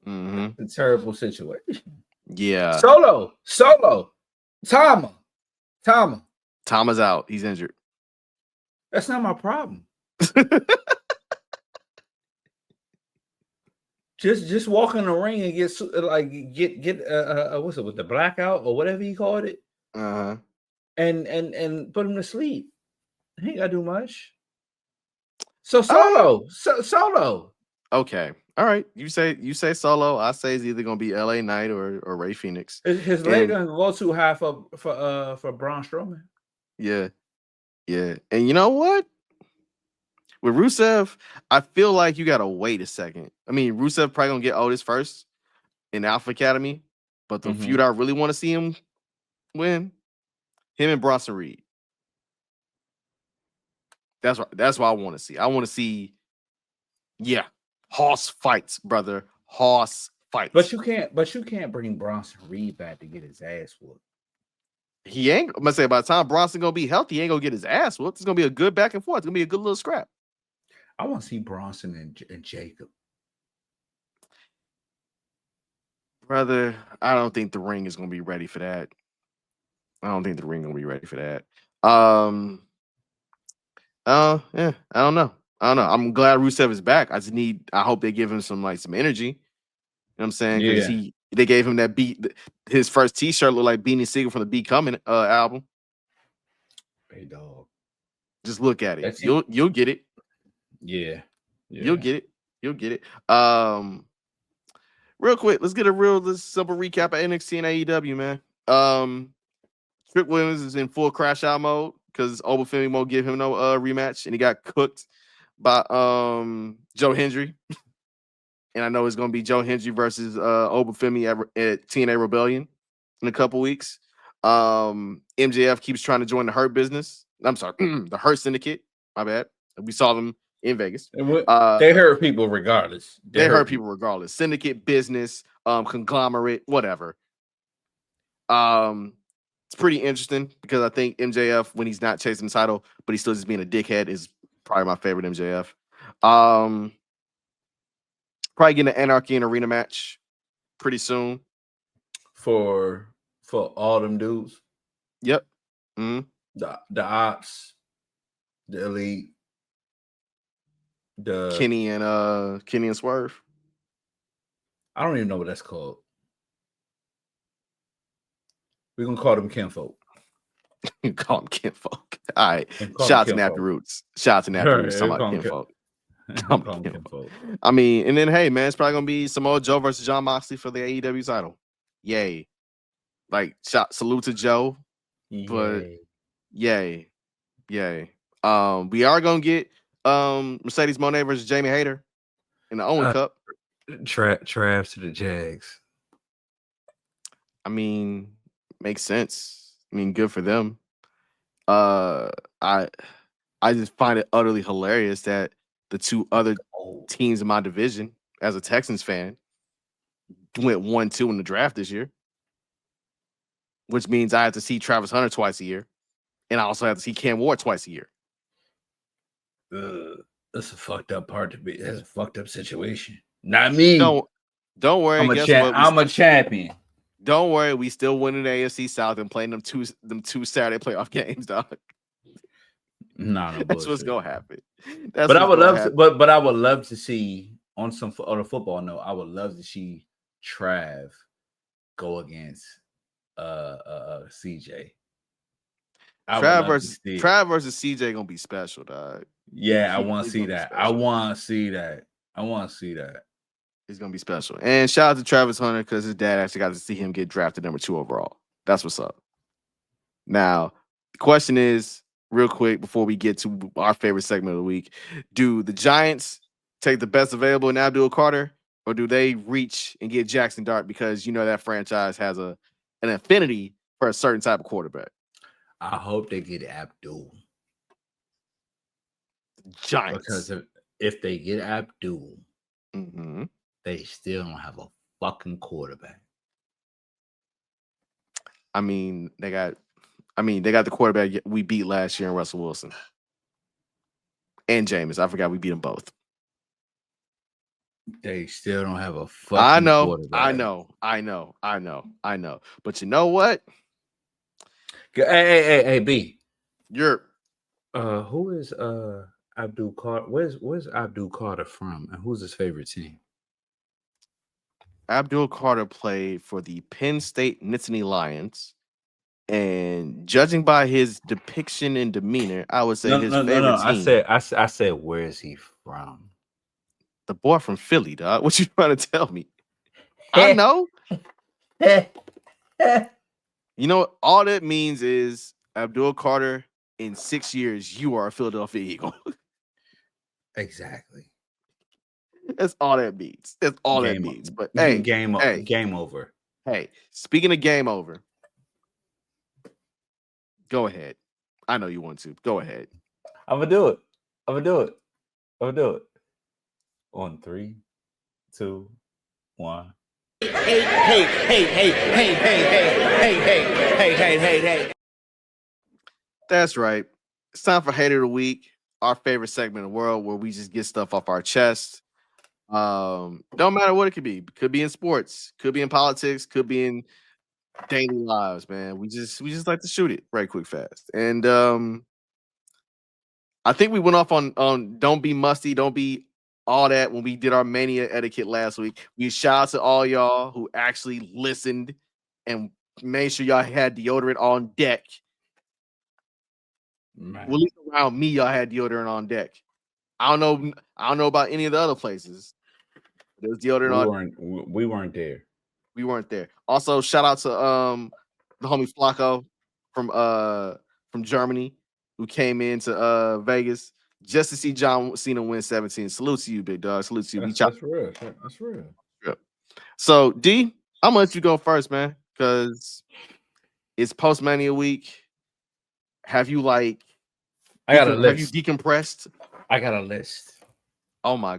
Speaker 1: Mm-hmm.
Speaker 2: It's a terrible situation.
Speaker 1: Yeah.
Speaker 2: Solo. Tama.
Speaker 1: Tama's out. He's injured.
Speaker 2: That's not my problem. Just walk in the ring and get what's it with the blackout or whatever he called it.
Speaker 1: Uh-huh.
Speaker 2: And put him to sleep. He ain't gotta do much. So Solo.
Speaker 1: Okay. All right. You say Solo. I say it's either gonna be LA Knight or Ray Phoenix.
Speaker 2: His leg gonna go too high for Braun Strowman.
Speaker 1: Yeah. And you know what? With Rusev, I feel like you gotta wait a second. I mean, Rusev probably gonna get Otis first in Alpha Academy, but the feud I really want to see him win, him and Bronson Reed. That's what I want to see. I want to see, horse fights, brother. Horse fights.
Speaker 2: But you can't bring Bronson Reed back to get his ass whooped.
Speaker 1: He ain't. I'm gonna say by the time Bronson gonna be healthy, he ain't gonna get his ass whooped. It's gonna be a good back and forth. It's gonna be a good little scrap.
Speaker 2: I want to see Bronson and Jacob.
Speaker 1: Brother, I don't think the ring is gonna be ready for that. I don't know. I'm glad Rusev is back. I hope they give him some energy. You know what I'm saying? Because they gave him that beat. His first T-shirt looked like Beanie Sigel from the Becoming album.
Speaker 2: Hey dog,
Speaker 1: just look at it. You'll get it.
Speaker 2: Yeah.
Speaker 1: You'll get it. Real quick, let's get a simple recap of NXT and AEW, man. Trick Williams is in full crash out mode because Obafemi won't give him no rematch, and he got cooked by Joe Hendry. And I know it's gonna be Joe Hendry versus Obafemi at TNA Rebellion in a couple weeks. MJF keeps trying to join the Hurt Business. I'm sorry, the Hurt Syndicate. My bad. We saw them in Vegas.
Speaker 2: They hurt people regardless.
Speaker 1: They hurt people regardless. Syndicate, business, conglomerate, whatever. It's pretty interesting because I think MJF, when he's not chasing the title, but he's still just being a dickhead, is probably my favorite MJF. Probably getting an Anarchy and Arena match pretty soon.
Speaker 2: For all them dudes.
Speaker 1: Yep. Mm-hmm.
Speaker 2: The Ops, the Elite, the
Speaker 1: Kenny and Swerve.
Speaker 2: I don't even know what that's called. We're gonna call them kinfolk.
Speaker 1: Call them kinfolk. All right. Shout out to Nappy Roots. Talking about kinfolk. I mean, and then hey, man, it's probably gonna be Samoa Joe versus Jon Moxley for the AEW title. Yay! Like, salute to Joe, but yay. We are gonna get Mercedes Moné versus Jamie Hayter in the Owen Cup.
Speaker 3: Travs to the Jags.
Speaker 1: I mean, makes sense. I mean, good for them. I just find it utterly hilarious that the two other teams in my division, as a Texans fan, went 1-2 in the draft this year, which means I have to see Travis Hunter twice a year, and I also have to see Cam Ward twice a year.
Speaker 2: That's a fucked up part to be. That's a fucked up situation. Not me.
Speaker 1: Don't worry.
Speaker 2: I'm a champion.
Speaker 1: Don't worry. We still winning the AFC South and playing them two Saturday playoff games, dog.
Speaker 2: No,
Speaker 1: that's what's gonna happen.
Speaker 2: But I would love to. But I would love to see on a football note. I would love to see Trav go against CJ.
Speaker 1: Trav versus CJ gonna be special, dog.
Speaker 2: Yeah, I want to see that. I want to see that.
Speaker 1: It's gonna be special. And shout out to Travis Hunter because his dad actually got to see him get drafted number 2 overall. That's what's up. Now, question is, real quick, before we get to our favorite segment of the week, do the Giants take the best available in Abdul Carter, or do they reach and get Jackson Dart because that franchise has an affinity for a certain type of quarterback?
Speaker 2: I hope they get Abdul.
Speaker 1: Giants.
Speaker 2: Because if they get Abdul,
Speaker 1: mm-hmm.
Speaker 2: they still don't have a fucking quarterback.
Speaker 1: They got the quarterback we beat last year in Russell Wilson. And Jameis. I forgot we beat them both.
Speaker 2: They still don't have a fucking quarterback.
Speaker 1: I know. But you know what?
Speaker 2: Hey, B.
Speaker 1: You're
Speaker 2: who is Abdul Carter? Where's Abdul Carter from? And who's his favorite team?
Speaker 1: Abdul Carter played for the Penn State Nittany Lions. And judging by his depiction and demeanor, I would say his favorite team.
Speaker 2: I said, where is he from?
Speaker 1: The boy from Philly, dog. What you trying to tell me? I know. All that means is Abdul Carter, in 6 years, you are a Philadelphia Eagle.
Speaker 2: Exactly.
Speaker 1: That's all that means. That's all that means. But hey,
Speaker 2: game over.
Speaker 1: Hey, speaking of game over, go ahead. I know you want to. Go ahead.
Speaker 2: I'm gonna do it. On 3, 2, 1. Hey.
Speaker 1: That's right. It's time for Hater of the Week, our favorite segment in the world where we just get stuff off our chest. Don't matter what it could be. Could be in sports, could be in politics, could be in daily lives, man. We just like to shoot it right quick fast. And I think we went off on don't be musty, don't be all that when we did our Mania etiquette last week. We shout out to all y'all who actually listened and made sure y'all had deodorant on deck.
Speaker 2: Man.
Speaker 1: Well, at least around me, y'all had deodorant on deck. I don't know about any of the other places. There was deodorant
Speaker 2: we weren't there.
Speaker 1: We weren't there. Also, shout out to the homie Flacco from Germany who came into Vegas just to see John Cena win 17. Salute to you, big dog. Salute to you.
Speaker 2: That's real. That's real.
Speaker 1: Yeah. So, D, I'm gonna let you go first, man, because it's post-Mania week. Have you
Speaker 2: I got a list.
Speaker 1: Have you decompressed?
Speaker 2: I got a list.
Speaker 1: Oh my!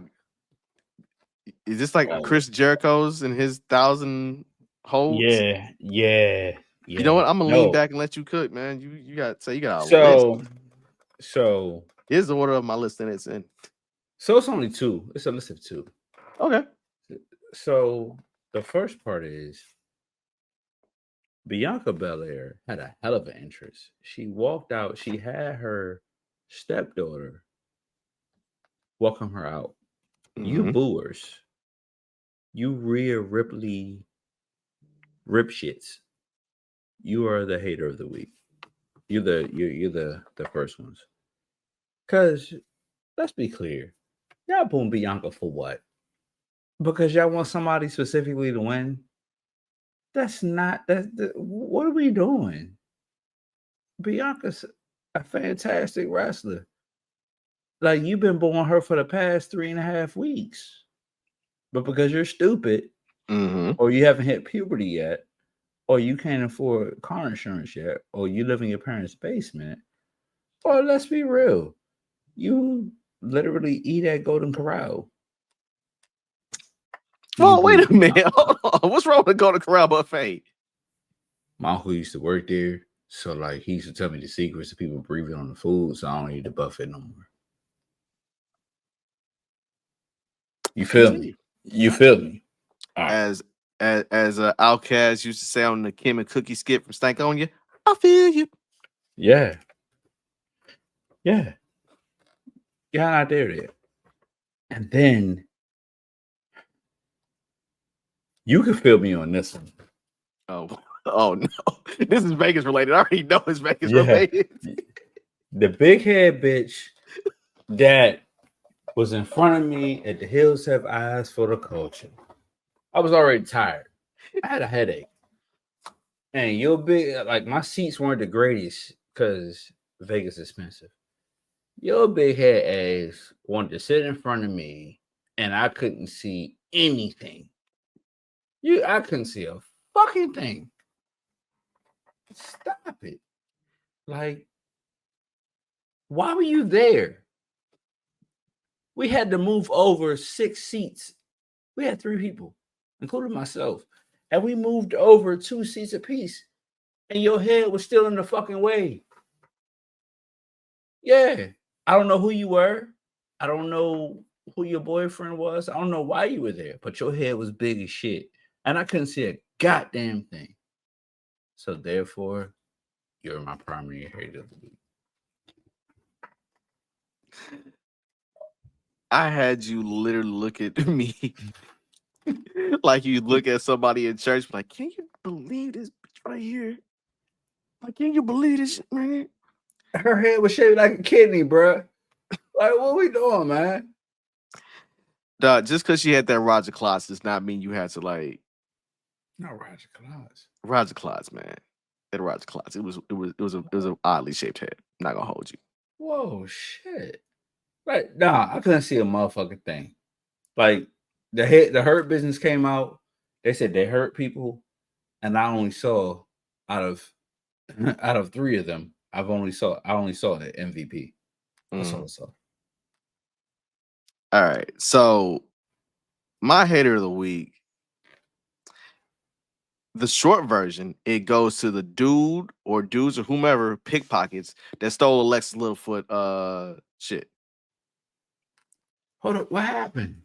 Speaker 1: Is this like Chris Jericho's and his 1,000 holds?
Speaker 2: Yeah.
Speaker 1: You know what? I'm gonna lean back and let you cook, man. You got a list.
Speaker 2: So
Speaker 1: here's the order of my list, and it's in.
Speaker 2: So it's only 2. It's a list of 2.
Speaker 1: Okay.
Speaker 2: So the first part is Bianca Belair had a hell of an entrance. She walked out. She had her stepdaughter welcome her out. Mm-hmm. You booers, you Rhea Ripley ripshits, you are the hater of the week. You're the first ones. Cause let's be clear, y'all booing Bianca for what? Because y'all want somebody specifically to win? What are we doing? Bianca's a fantastic wrestler. Like, you've been booing her for the past 3.5 weeks. But because you're stupid, or you haven't hit puberty yet, or you can't afford car insurance yet, or you live in your parents' basement, or let's be real, you literally eat at Golden Corral.
Speaker 1: Oh, wait a minute. Hold on. What's wrong with Golden Corral buffet?
Speaker 2: My uncle used to work there, so like he used to tell me the secrets of people breathing on the food, so I don't eat the buffet no more. You feel me? You feel me?
Speaker 1: Right. As Outkast used to say on the Kim and Cookie skit from Stank on You, I feel you.
Speaker 2: Yeah. You're not there yet. And then you can feel me on this one.
Speaker 1: Oh no. This is Vegas related. I already know it's Vegas related.
Speaker 2: The big head bitch that was in front of me at the Hills Have Eyes for the Culture. I was already tired. I had a headache. And you're big, like my seats weren't the greatest because Vegas is expensive. Your big head ass wanted to sit in front of me, and I couldn't see anything. I couldn't see a fucking thing. Stop it. Like, why were you there? We had to move over 6 seats. We had 3 people, including myself. And we moved over 2 seats apiece. And your head was still in the fucking way. Yeah. I don't know who you were. I don't know who your boyfriend was. I don't know why you were there. But your head was big as shit. And I couldn't see a goddamn thing. So therefore, you're my primary hater of the week.
Speaker 1: I had you literally look at me like you look at somebody in church, like, can you believe this bitch right here? Like, can you believe this shit right here?
Speaker 2: Her head was shaped like a kidney, bro. Like, what we doing, man?
Speaker 1: Dog, just because she had that Roger Klotz does not mean you had to like.
Speaker 2: Not Roger Klotz.
Speaker 1: Roger Klotz, man. That Roger Klotz. It was an oddly shaped head. I'm not gonna hold you.
Speaker 2: Whoa, shit. Like, nah, I couldn't see a motherfucking thing. Like, the Hurt Business came out. They said they hurt people, and I only saw out of 3 of them. I only saw the MVP. That's all I saw.
Speaker 1: All right, so my hater of the week, the short version, it goes to the dude or dudes or whomever pickpockets that stole Alexis Littlefoot shit.
Speaker 2: Hold up, what happened?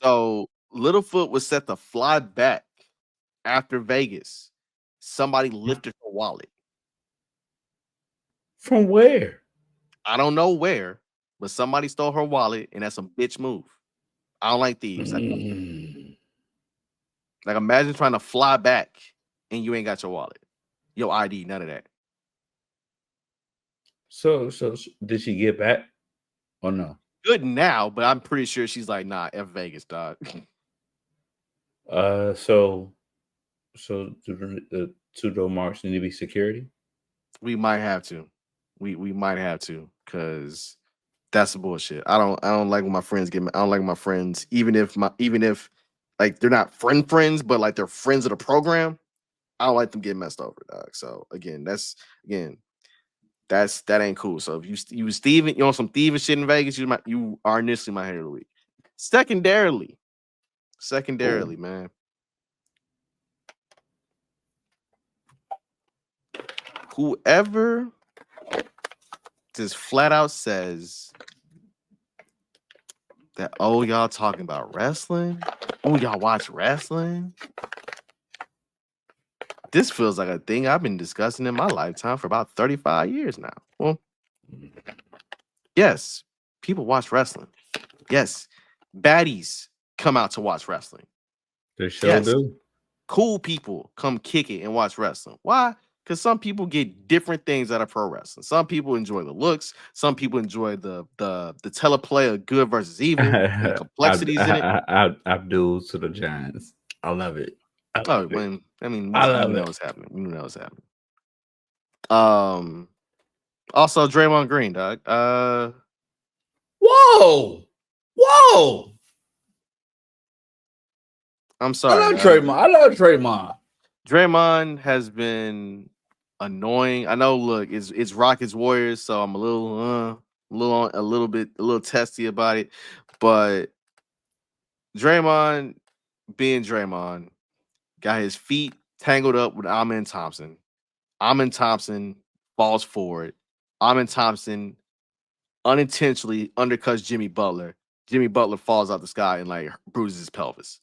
Speaker 1: So Littlefoot was set to fly back after Vegas. Somebody lifted her wallet.
Speaker 2: From where?
Speaker 1: I don't know where, but somebody stole her wallet, and that's a bitch move. I don't like thieves. Like imagine trying to fly back and you ain't got your wallet, your ID, none of that.
Speaker 2: So did she get back or no?
Speaker 1: Good now, but I'm pretty sure she's like, nah, F Vegas, dog.
Speaker 2: So do the 2DopeMarks need to be security?
Speaker 1: We might have to. We might have to, because that's the bullshit. I don't like when my friends I don't like my friends, even if like they're not friends, but like they're friends of the program. I don't like them getting messed over, dog. So that ain't cool. So if you was thieving, you on some thieving shit in Vegas, you are initially my hater of the week. Secondarily, man. Whoever just flat out says that, oh, y'all talking about wrestling? Oh, y'all watch wrestling? This feels like a thing I've been discussing in my lifetime for about 35 years now. Well, yes, people watch wrestling. Yes, baddies come out to watch wrestling.
Speaker 2: They sure do.
Speaker 1: Cool people come kick it and watch wrestling. Why? Because some people get different things out of pro wrestling. Some people enjoy the looks. Some people enjoy the teleplay of good versus evil, the complexities in it.
Speaker 2: Abdul to the Giants. I love it.
Speaker 1: I love it. What's happening. You know what's happening. Also, Draymond Green, dog.
Speaker 2: Whoa.
Speaker 1: I'm sorry.
Speaker 2: I love Draymond.
Speaker 1: Draymond has been annoying. I know. Look, it's Rockets Warriors, so I'm a little testy about it. But Draymond, being Draymond, got his feet tangled up with Amen Thompson. Amen Thompson falls forward. Amen Thompson unintentionally undercuts Jimmy Butler. Jimmy Butler falls out the sky and like bruises his pelvis.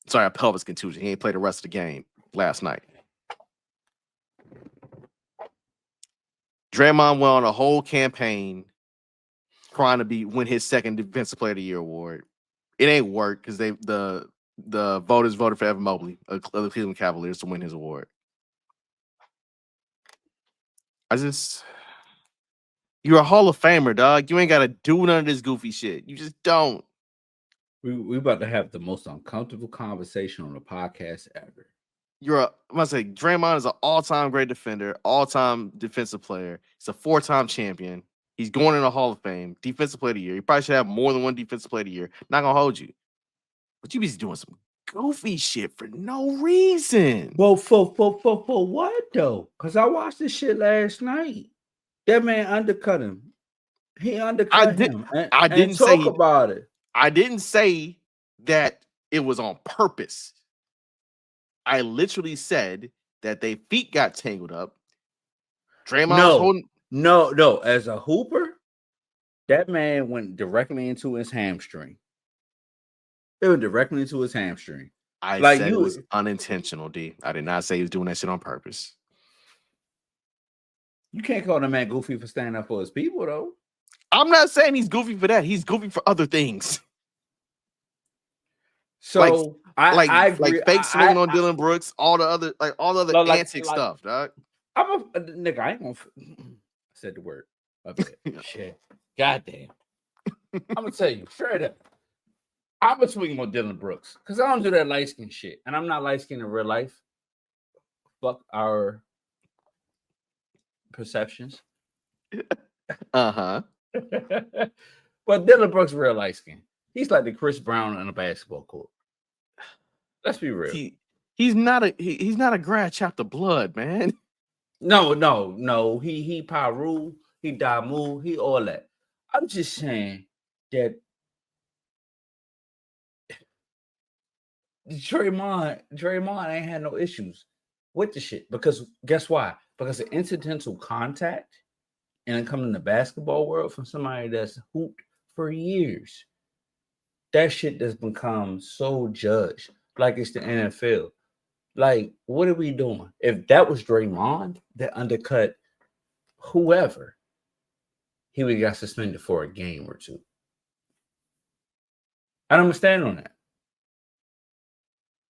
Speaker 1: Sorry, a pelvis contusion. He ain't played the rest of the game last night. Draymond went on a whole campaign trying to win his second Defensive Player of the Year award. It ain't worked because the voters voted for Evan Mobley of the Cleveland Cavaliers to win his award. You're a Hall of Famer, dog. You ain't got to do none of this goofy shit. You just don't.
Speaker 2: We about to have the most uncomfortable conversation on the podcast ever.
Speaker 1: I'm gonna say Draymond is an all-time great defender, all-time defensive player. He's a 4-time champion. He's going in the Hall of Fame, defensive player of the year. He probably should have more than one defensive player of the year. Not gonna hold you, but you be doing some goofy shit for no reason.
Speaker 2: Well, for what though? Because I watched this shit last night. That man undercut him. He undercut him.
Speaker 1: I didn't
Speaker 2: talk
Speaker 1: say
Speaker 2: about it.
Speaker 1: I didn't say that it was on purpose. I literally said that their feet got tangled up. Draymond was holding.
Speaker 2: No. As a hooper, that man went directly into his hamstring. It went directly into his hamstring.
Speaker 1: I said it was unintentional, D. I did not say he was doing that shit on purpose.
Speaker 2: You can't call the man goofy for standing up for his people, though.
Speaker 1: I'm not saying he's goofy for that. He's goofy for other things.
Speaker 2: So I agree.
Speaker 1: Like fake swinging on Dylan Brooks, all the other antic stuff, dog.
Speaker 2: I'm a nigga. I ain't gonna. I said the word. Shit. Goddamn. I'm gonna tell you straight up. I'm a swing on Dylan Brooks because I don't do that light skin shit, and I'm not light skinned in real life. Fuck our perceptions.
Speaker 1: Uh-huh.
Speaker 2: But Dylan Brooks real light skin. He's like the Chris Brown on a basketball court. Let's be real.
Speaker 1: He's not a grad chapter blood, man.
Speaker 2: No. He Paru, he Damu, he all that. I'm just saying that Draymond ain't had no issues with the shit because guess why? Because of incidental contact and it coming in the basketball world from somebody that's hooped for years. That shit has become so judged like it's the NFL. Like, what are we doing? If that was Draymond that undercut whoever, he would have got suspended for a game or two. I don't stand on that.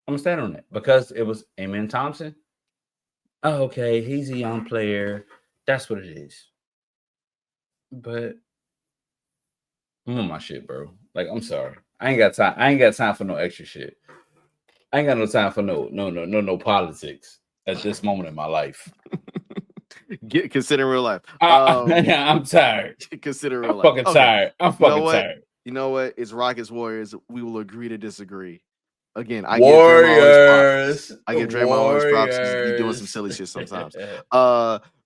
Speaker 2: I'm gonna stand on that because it was Amen Thompson. Oh, okay, he's a young player. That's what it is. But I'm on my shit, bro. Like, I'm sorry. I ain't got time. I ain't got time for no extra shit. I ain't got no time for no politics at this moment in my life.
Speaker 1: Consider real life.
Speaker 2: I'm tired.
Speaker 1: Consider real life.
Speaker 2: I'm fucking tired. I'm fucking tired.
Speaker 1: You know what? It's Rockets Warriors. We will agree to disagree. Again, I
Speaker 2: Warriors.
Speaker 1: give Draymond all his props. He's doing some silly shit sometimes.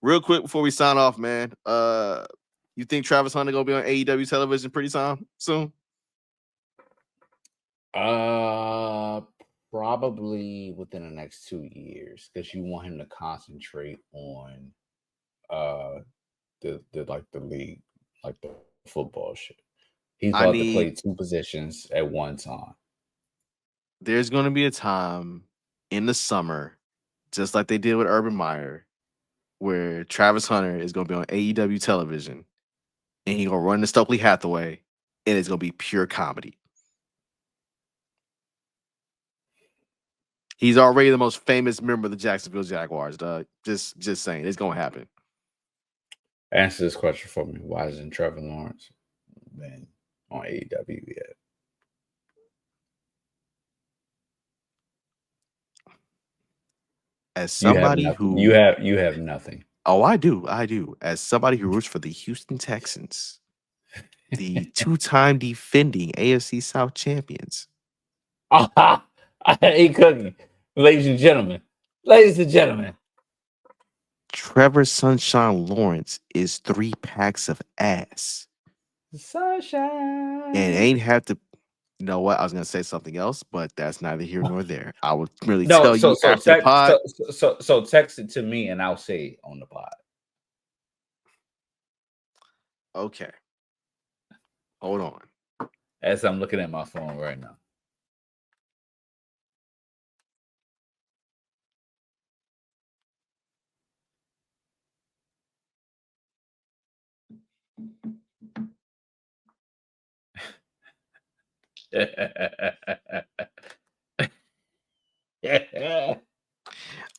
Speaker 1: Real quick before we sign off, man. You think Travis Hunter gonna be on AEW television pretty soon?
Speaker 2: Probably within the next 2 years, because you want him to concentrate on the league, like the football shit. He's about to play 2 positions at one time.
Speaker 1: There's gonna be a time in the summer, just like they did with Urban Meyer, where Travis Hunter is gonna be on AEW television, and he's gonna run the Stokely Hathaway, and it's gonna be pure comedy. He's already the most famous member of the Jacksonville Jaguars, dog. Just saying, it's gonna happen.
Speaker 2: Answer this question for me. Why isn't Trevor Lawrence been on AEW yet?
Speaker 1: As somebody
Speaker 2: you have nothing.
Speaker 1: Oh, I do. As somebody who roots for the Houston Texans, the 2-time defending AFC South champions.
Speaker 2: I ain't cooking. Ladies and gentlemen.
Speaker 1: Trevor Sunshine Lawrence is 3 packs of ass.
Speaker 2: Sunshine.
Speaker 1: And ain't have to. You know what? I was gonna say something else, but that's neither here nor there. I would really tell you after the pod.
Speaker 2: So text it to me and I'll say it on the pod.
Speaker 1: Okay. Hold on.
Speaker 2: As I'm looking at my phone right now.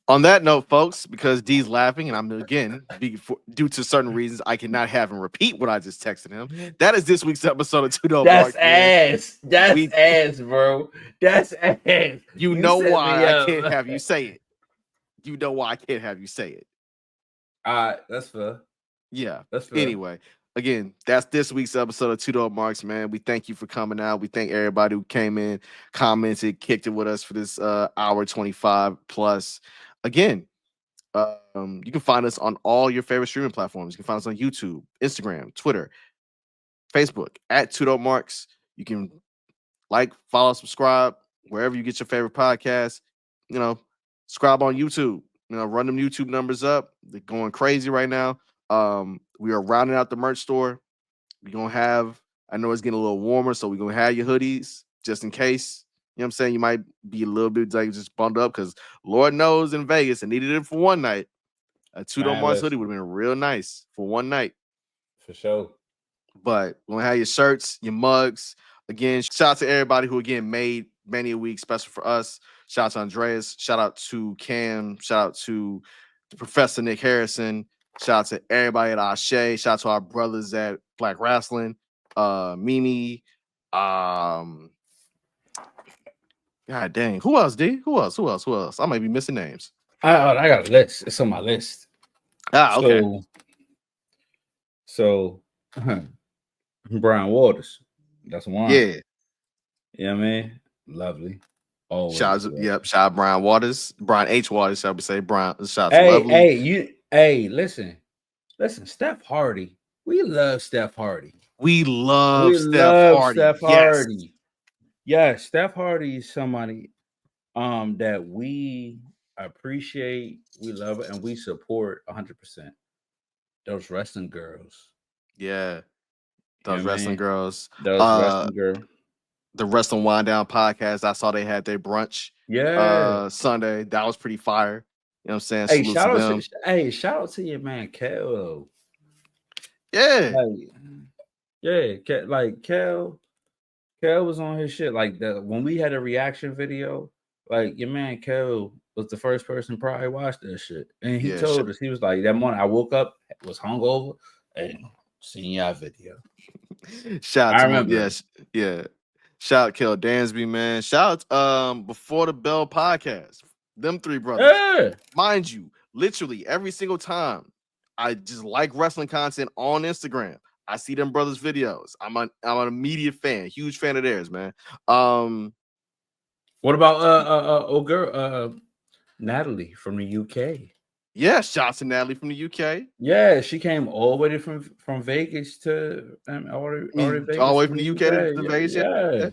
Speaker 1: On that note, folks, because D's laughing, and I'm again due to certain reasons, I cannot have him repeat what I just texted him. That is this week's episode of 2DopeMarks.
Speaker 2: That's ass. That's ass, bro. That's ass.
Speaker 1: You know why I can't have you say it. you know why I can't have you say it.
Speaker 2: That's fair.
Speaker 1: Yeah.
Speaker 2: That's fair.
Speaker 1: Anyway, again, that's this week's episode of 2DopeMarks, man. We thank you for coming out. We thank everybody who came in, commented, kicked it with us for this hour 25 plus. Again, you can find us on all your favorite streaming platforms. You can find us on YouTube, Instagram, Twitter, Facebook at 2DopeMarks. You can like, follow, subscribe wherever you get your favorite podcast. You know, subscribe on YouTube. You know, run them YouTube numbers up. They're going crazy right now. We are rounding out the merch store. We're gonna have, I know it's getting a little warmer, so we're gonna have your hoodies just in case. You know what I'm saying? You might be a little bit like just bundled up because Lord knows in Vegas, I needed it for one night. A 2DopeMarks hoodie would have been real nice for one night.
Speaker 2: For sure.
Speaker 1: But we're gonna have your shirts, your mugs. Again, shout out to everybody who again made Mania Week special for us. Shout out to Andreas. Shout out to Cam. Shout out to Professor Nick Harrison. Shout out to everybody at Ashe. Shout out to our brothers at Black Wrestling. Mimi. God dang. Who else, D? Who else? I might be missing names.
Speaker 2: I got a list. It's on my list.
Speaker 1: Okay.
Speaker 2: So Brian Waters. That's one.
Speaker 1: Yeah.
Speaker 2: You know what I mean? Lovely. Always.
Speaker 1: Shout out Brian Waters. Brian H. Waters, shall we say. Shout out to Lovely.
Speaker 2: Listen, Steph Hardy. We love Steph Hardy.
Speaker 1: We love Steph Hardy.
Speaker 2: Yes, Steph Hardy is somebody that we appreciate, we love, and we support 100%. Those wrestling girls.
Speaker 1: Yeah. Those wrestling girls.
Speaker 2: Those wrestling girls.
Speaker 1: The Wrestling Wind Down podcast. I saw they had their brunch.
Speaker 2: Yeah.
Speaker 1: Sunday. That was pretty fire. You know what I'm saying?
Speaker 2: Shout out to your man Kel.
Speaker 1: Yeah.
Speaker 2: Kel was on his shit. Like when we had a reaction video, like your man Kel was the first person probably watched that shit. And he told us, he was like, that morning I woke up, was hungover, and seen y'all video.
Speaker 1: Shout out to Shout out Kel Dansby, man. Shout out Before the Bell podcast. Them three brothers.
Speaker 2: Yeah.
Speaker 1: Mind you, literally every single time I just like wrestling content on Instagram, I see them brothers' videos. I'm an immediate fan, huge fan of theirs, man.
Speaker 2: What about girl Natalie from the UK?
Speaker 1: Yeah, shout out to Natalie from the UK.
Speaker 2: Yeah, she came all the way from Vegas to all
Speaker 1: the way from the UK to Vegas. Yeah.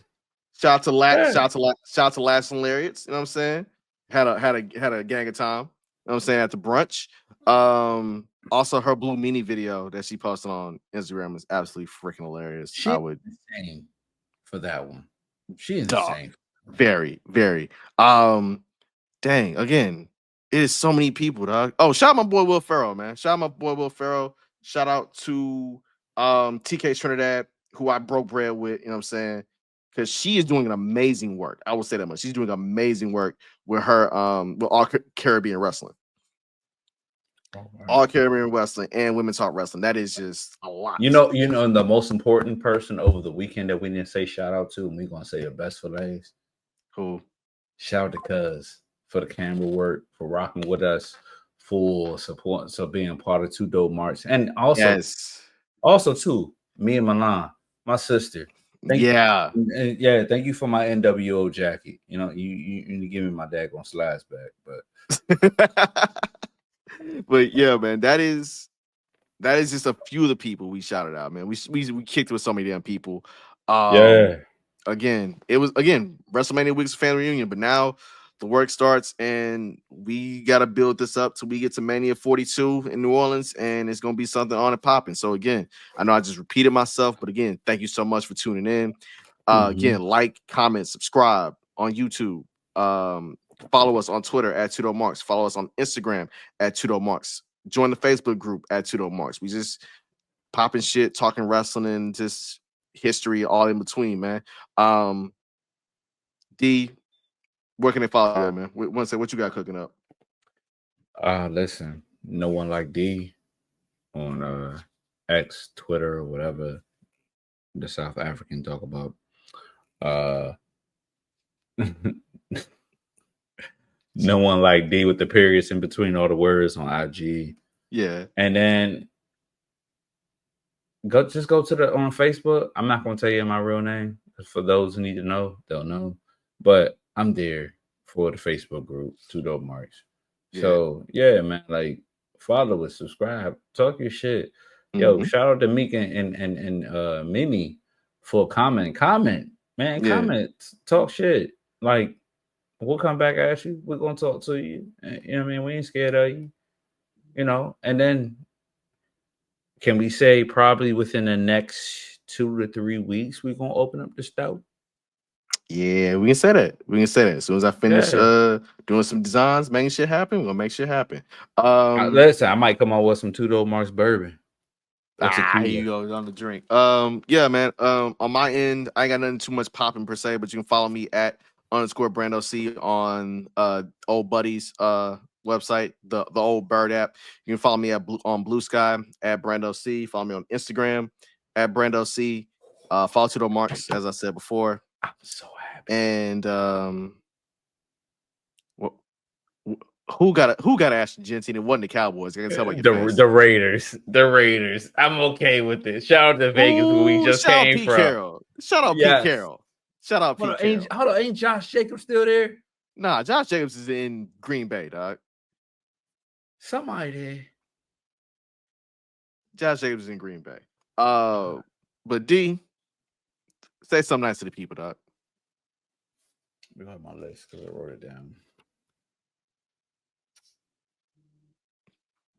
Speaker 1: Shout out to Last and Lariats. You know what I'm saying? Had a gang of time. You know what I'm saying, at the brunch. Also her Blue Meanie video that she posted on Instagram is absolutely freaking hilarious.
Speaker 2: Insane for that one. She is insane.
Speaker 1: Very, very. Dang, again, it is so many people, dog. Oh, shout out my boy Will Ferrell, man. Shout out to TK Trinidad, who I broke bread with, you know what I'm saying? Because she is doing an amazing work. I will say that much. She's doing amazing work with her with All Caribbean Wrestling. All Caribbean Wrestling and Women Talk Wrestling. That is just a lot.
Speaker 2: You know, the most important person over the weekend that we didn't say shout out to, and we're gonna say your best for last.
Speaker 1: Cool.
Speaker 2: Shout out to Cuz for the camera work, for rocking with us, for support, so being part of 2DopeMarks, and also too, me and Milan, my sister. Thank you for my NWO jacket. You know, you give me my daggone slides back, but
Speaker 1: but yeah, man, that is just a few of the people we shouted out, man. We kicked with so many damn people. Again, it was WrestleMania Week's fan reunion, but now the work starts and we got to build this up till we get to Mania 42 in New Orleans, and it's going to be something on and popping. So again, I know I just repeated myself, but again, thank you so much for tuning in. Again, like, comment, subscribe on YouTube. Follow us on Twitter at 2DopeMarks. Follow us on Instagram at 2DopeMarks. Join the Facebook group at 2DopeMarks. We just popping shit, talking wrestling, and just history, all in between, man. D, where can they follow you, man? What you got cooking up?
Speaker 2: Listen, no one like D on X, Twitter, or whatever the South African talk No one like D with the periods in between all the words on IG.
Speaker 1: Yeah.
Speaker 2: And then go to the on Facebook. I'm not gonna tell you my real name. For those who need to know, they'll know. But I'm there for the Facebook group, 2DopeMarks.
Speaker 1: Yeah.
Speaker 2: So yeah, man, like follow us, subscribe, talk your shit. Yo,
Speaker 1: Mhm.
Speaker 2: shout out to Meek and Mimi for comment, man,
Speaker 1: Yeah.
Speaker 2: comment, talk shit. Like we'll come back at you. We're gonna talk to you. You know what I mean? We ain't scared of you. You know, and then can we say probably within the next 2 to 3 weeks we're gonna open up the store?
Speaker 1: Yeah, we can say that. We can say that. As soon as I finish
Speaker 2: Yeah.
Speaker 1: doing some designs, making shit happen, we're gonna make shit happen.
Speaker 2: Listen, I might come out with some 2DopeMarks bourbon.
Speaker 1: Here you go on the drink. Yeah, man. On my end, I ain't got nothing too much popping per se, but you can follow me at _BrandOC on old buddy's website, the old bird app. You can follow me on Blue Sky at BrandOC. Follow me on Instagram at BrandOC. Follow 2DopeMarks, as I said before.
Speaker 2: I'm so happy.
Speaker 1: And who got to ask Gentine? It wasn't the Cowboys. I can tell by your face.
Speaker 2: The Raiders. I'm okay with it. Shout out to Vegas where we just came from.
Speaker 1: Carroll. Shout out Pete Carroll. Shout out Pete Carroll.
Speaker 2: Hold on, ain't Josh Jacobs still there?
Speaker 1: Nah, Josh Jacobs is in Green Bay, dog.
Speaker 2: Somebody there.
Speaker 1: Josh Jacobs is in Green Bay. But D, say something nice to the people, dog.
Speaker 2: We got my list because I wrote it down.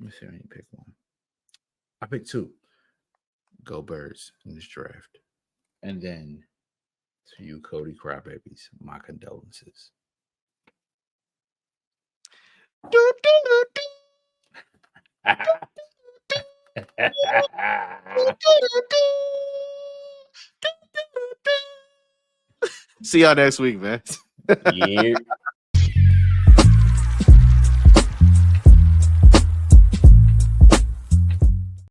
Speaker 2: Let me see if I can pick one. I picked 2. Go Birds in this draft. And then to you, Cody Crybabies, my condolences.
Speaker 1: See y'all next week, man.
Speaker 2: Yeah.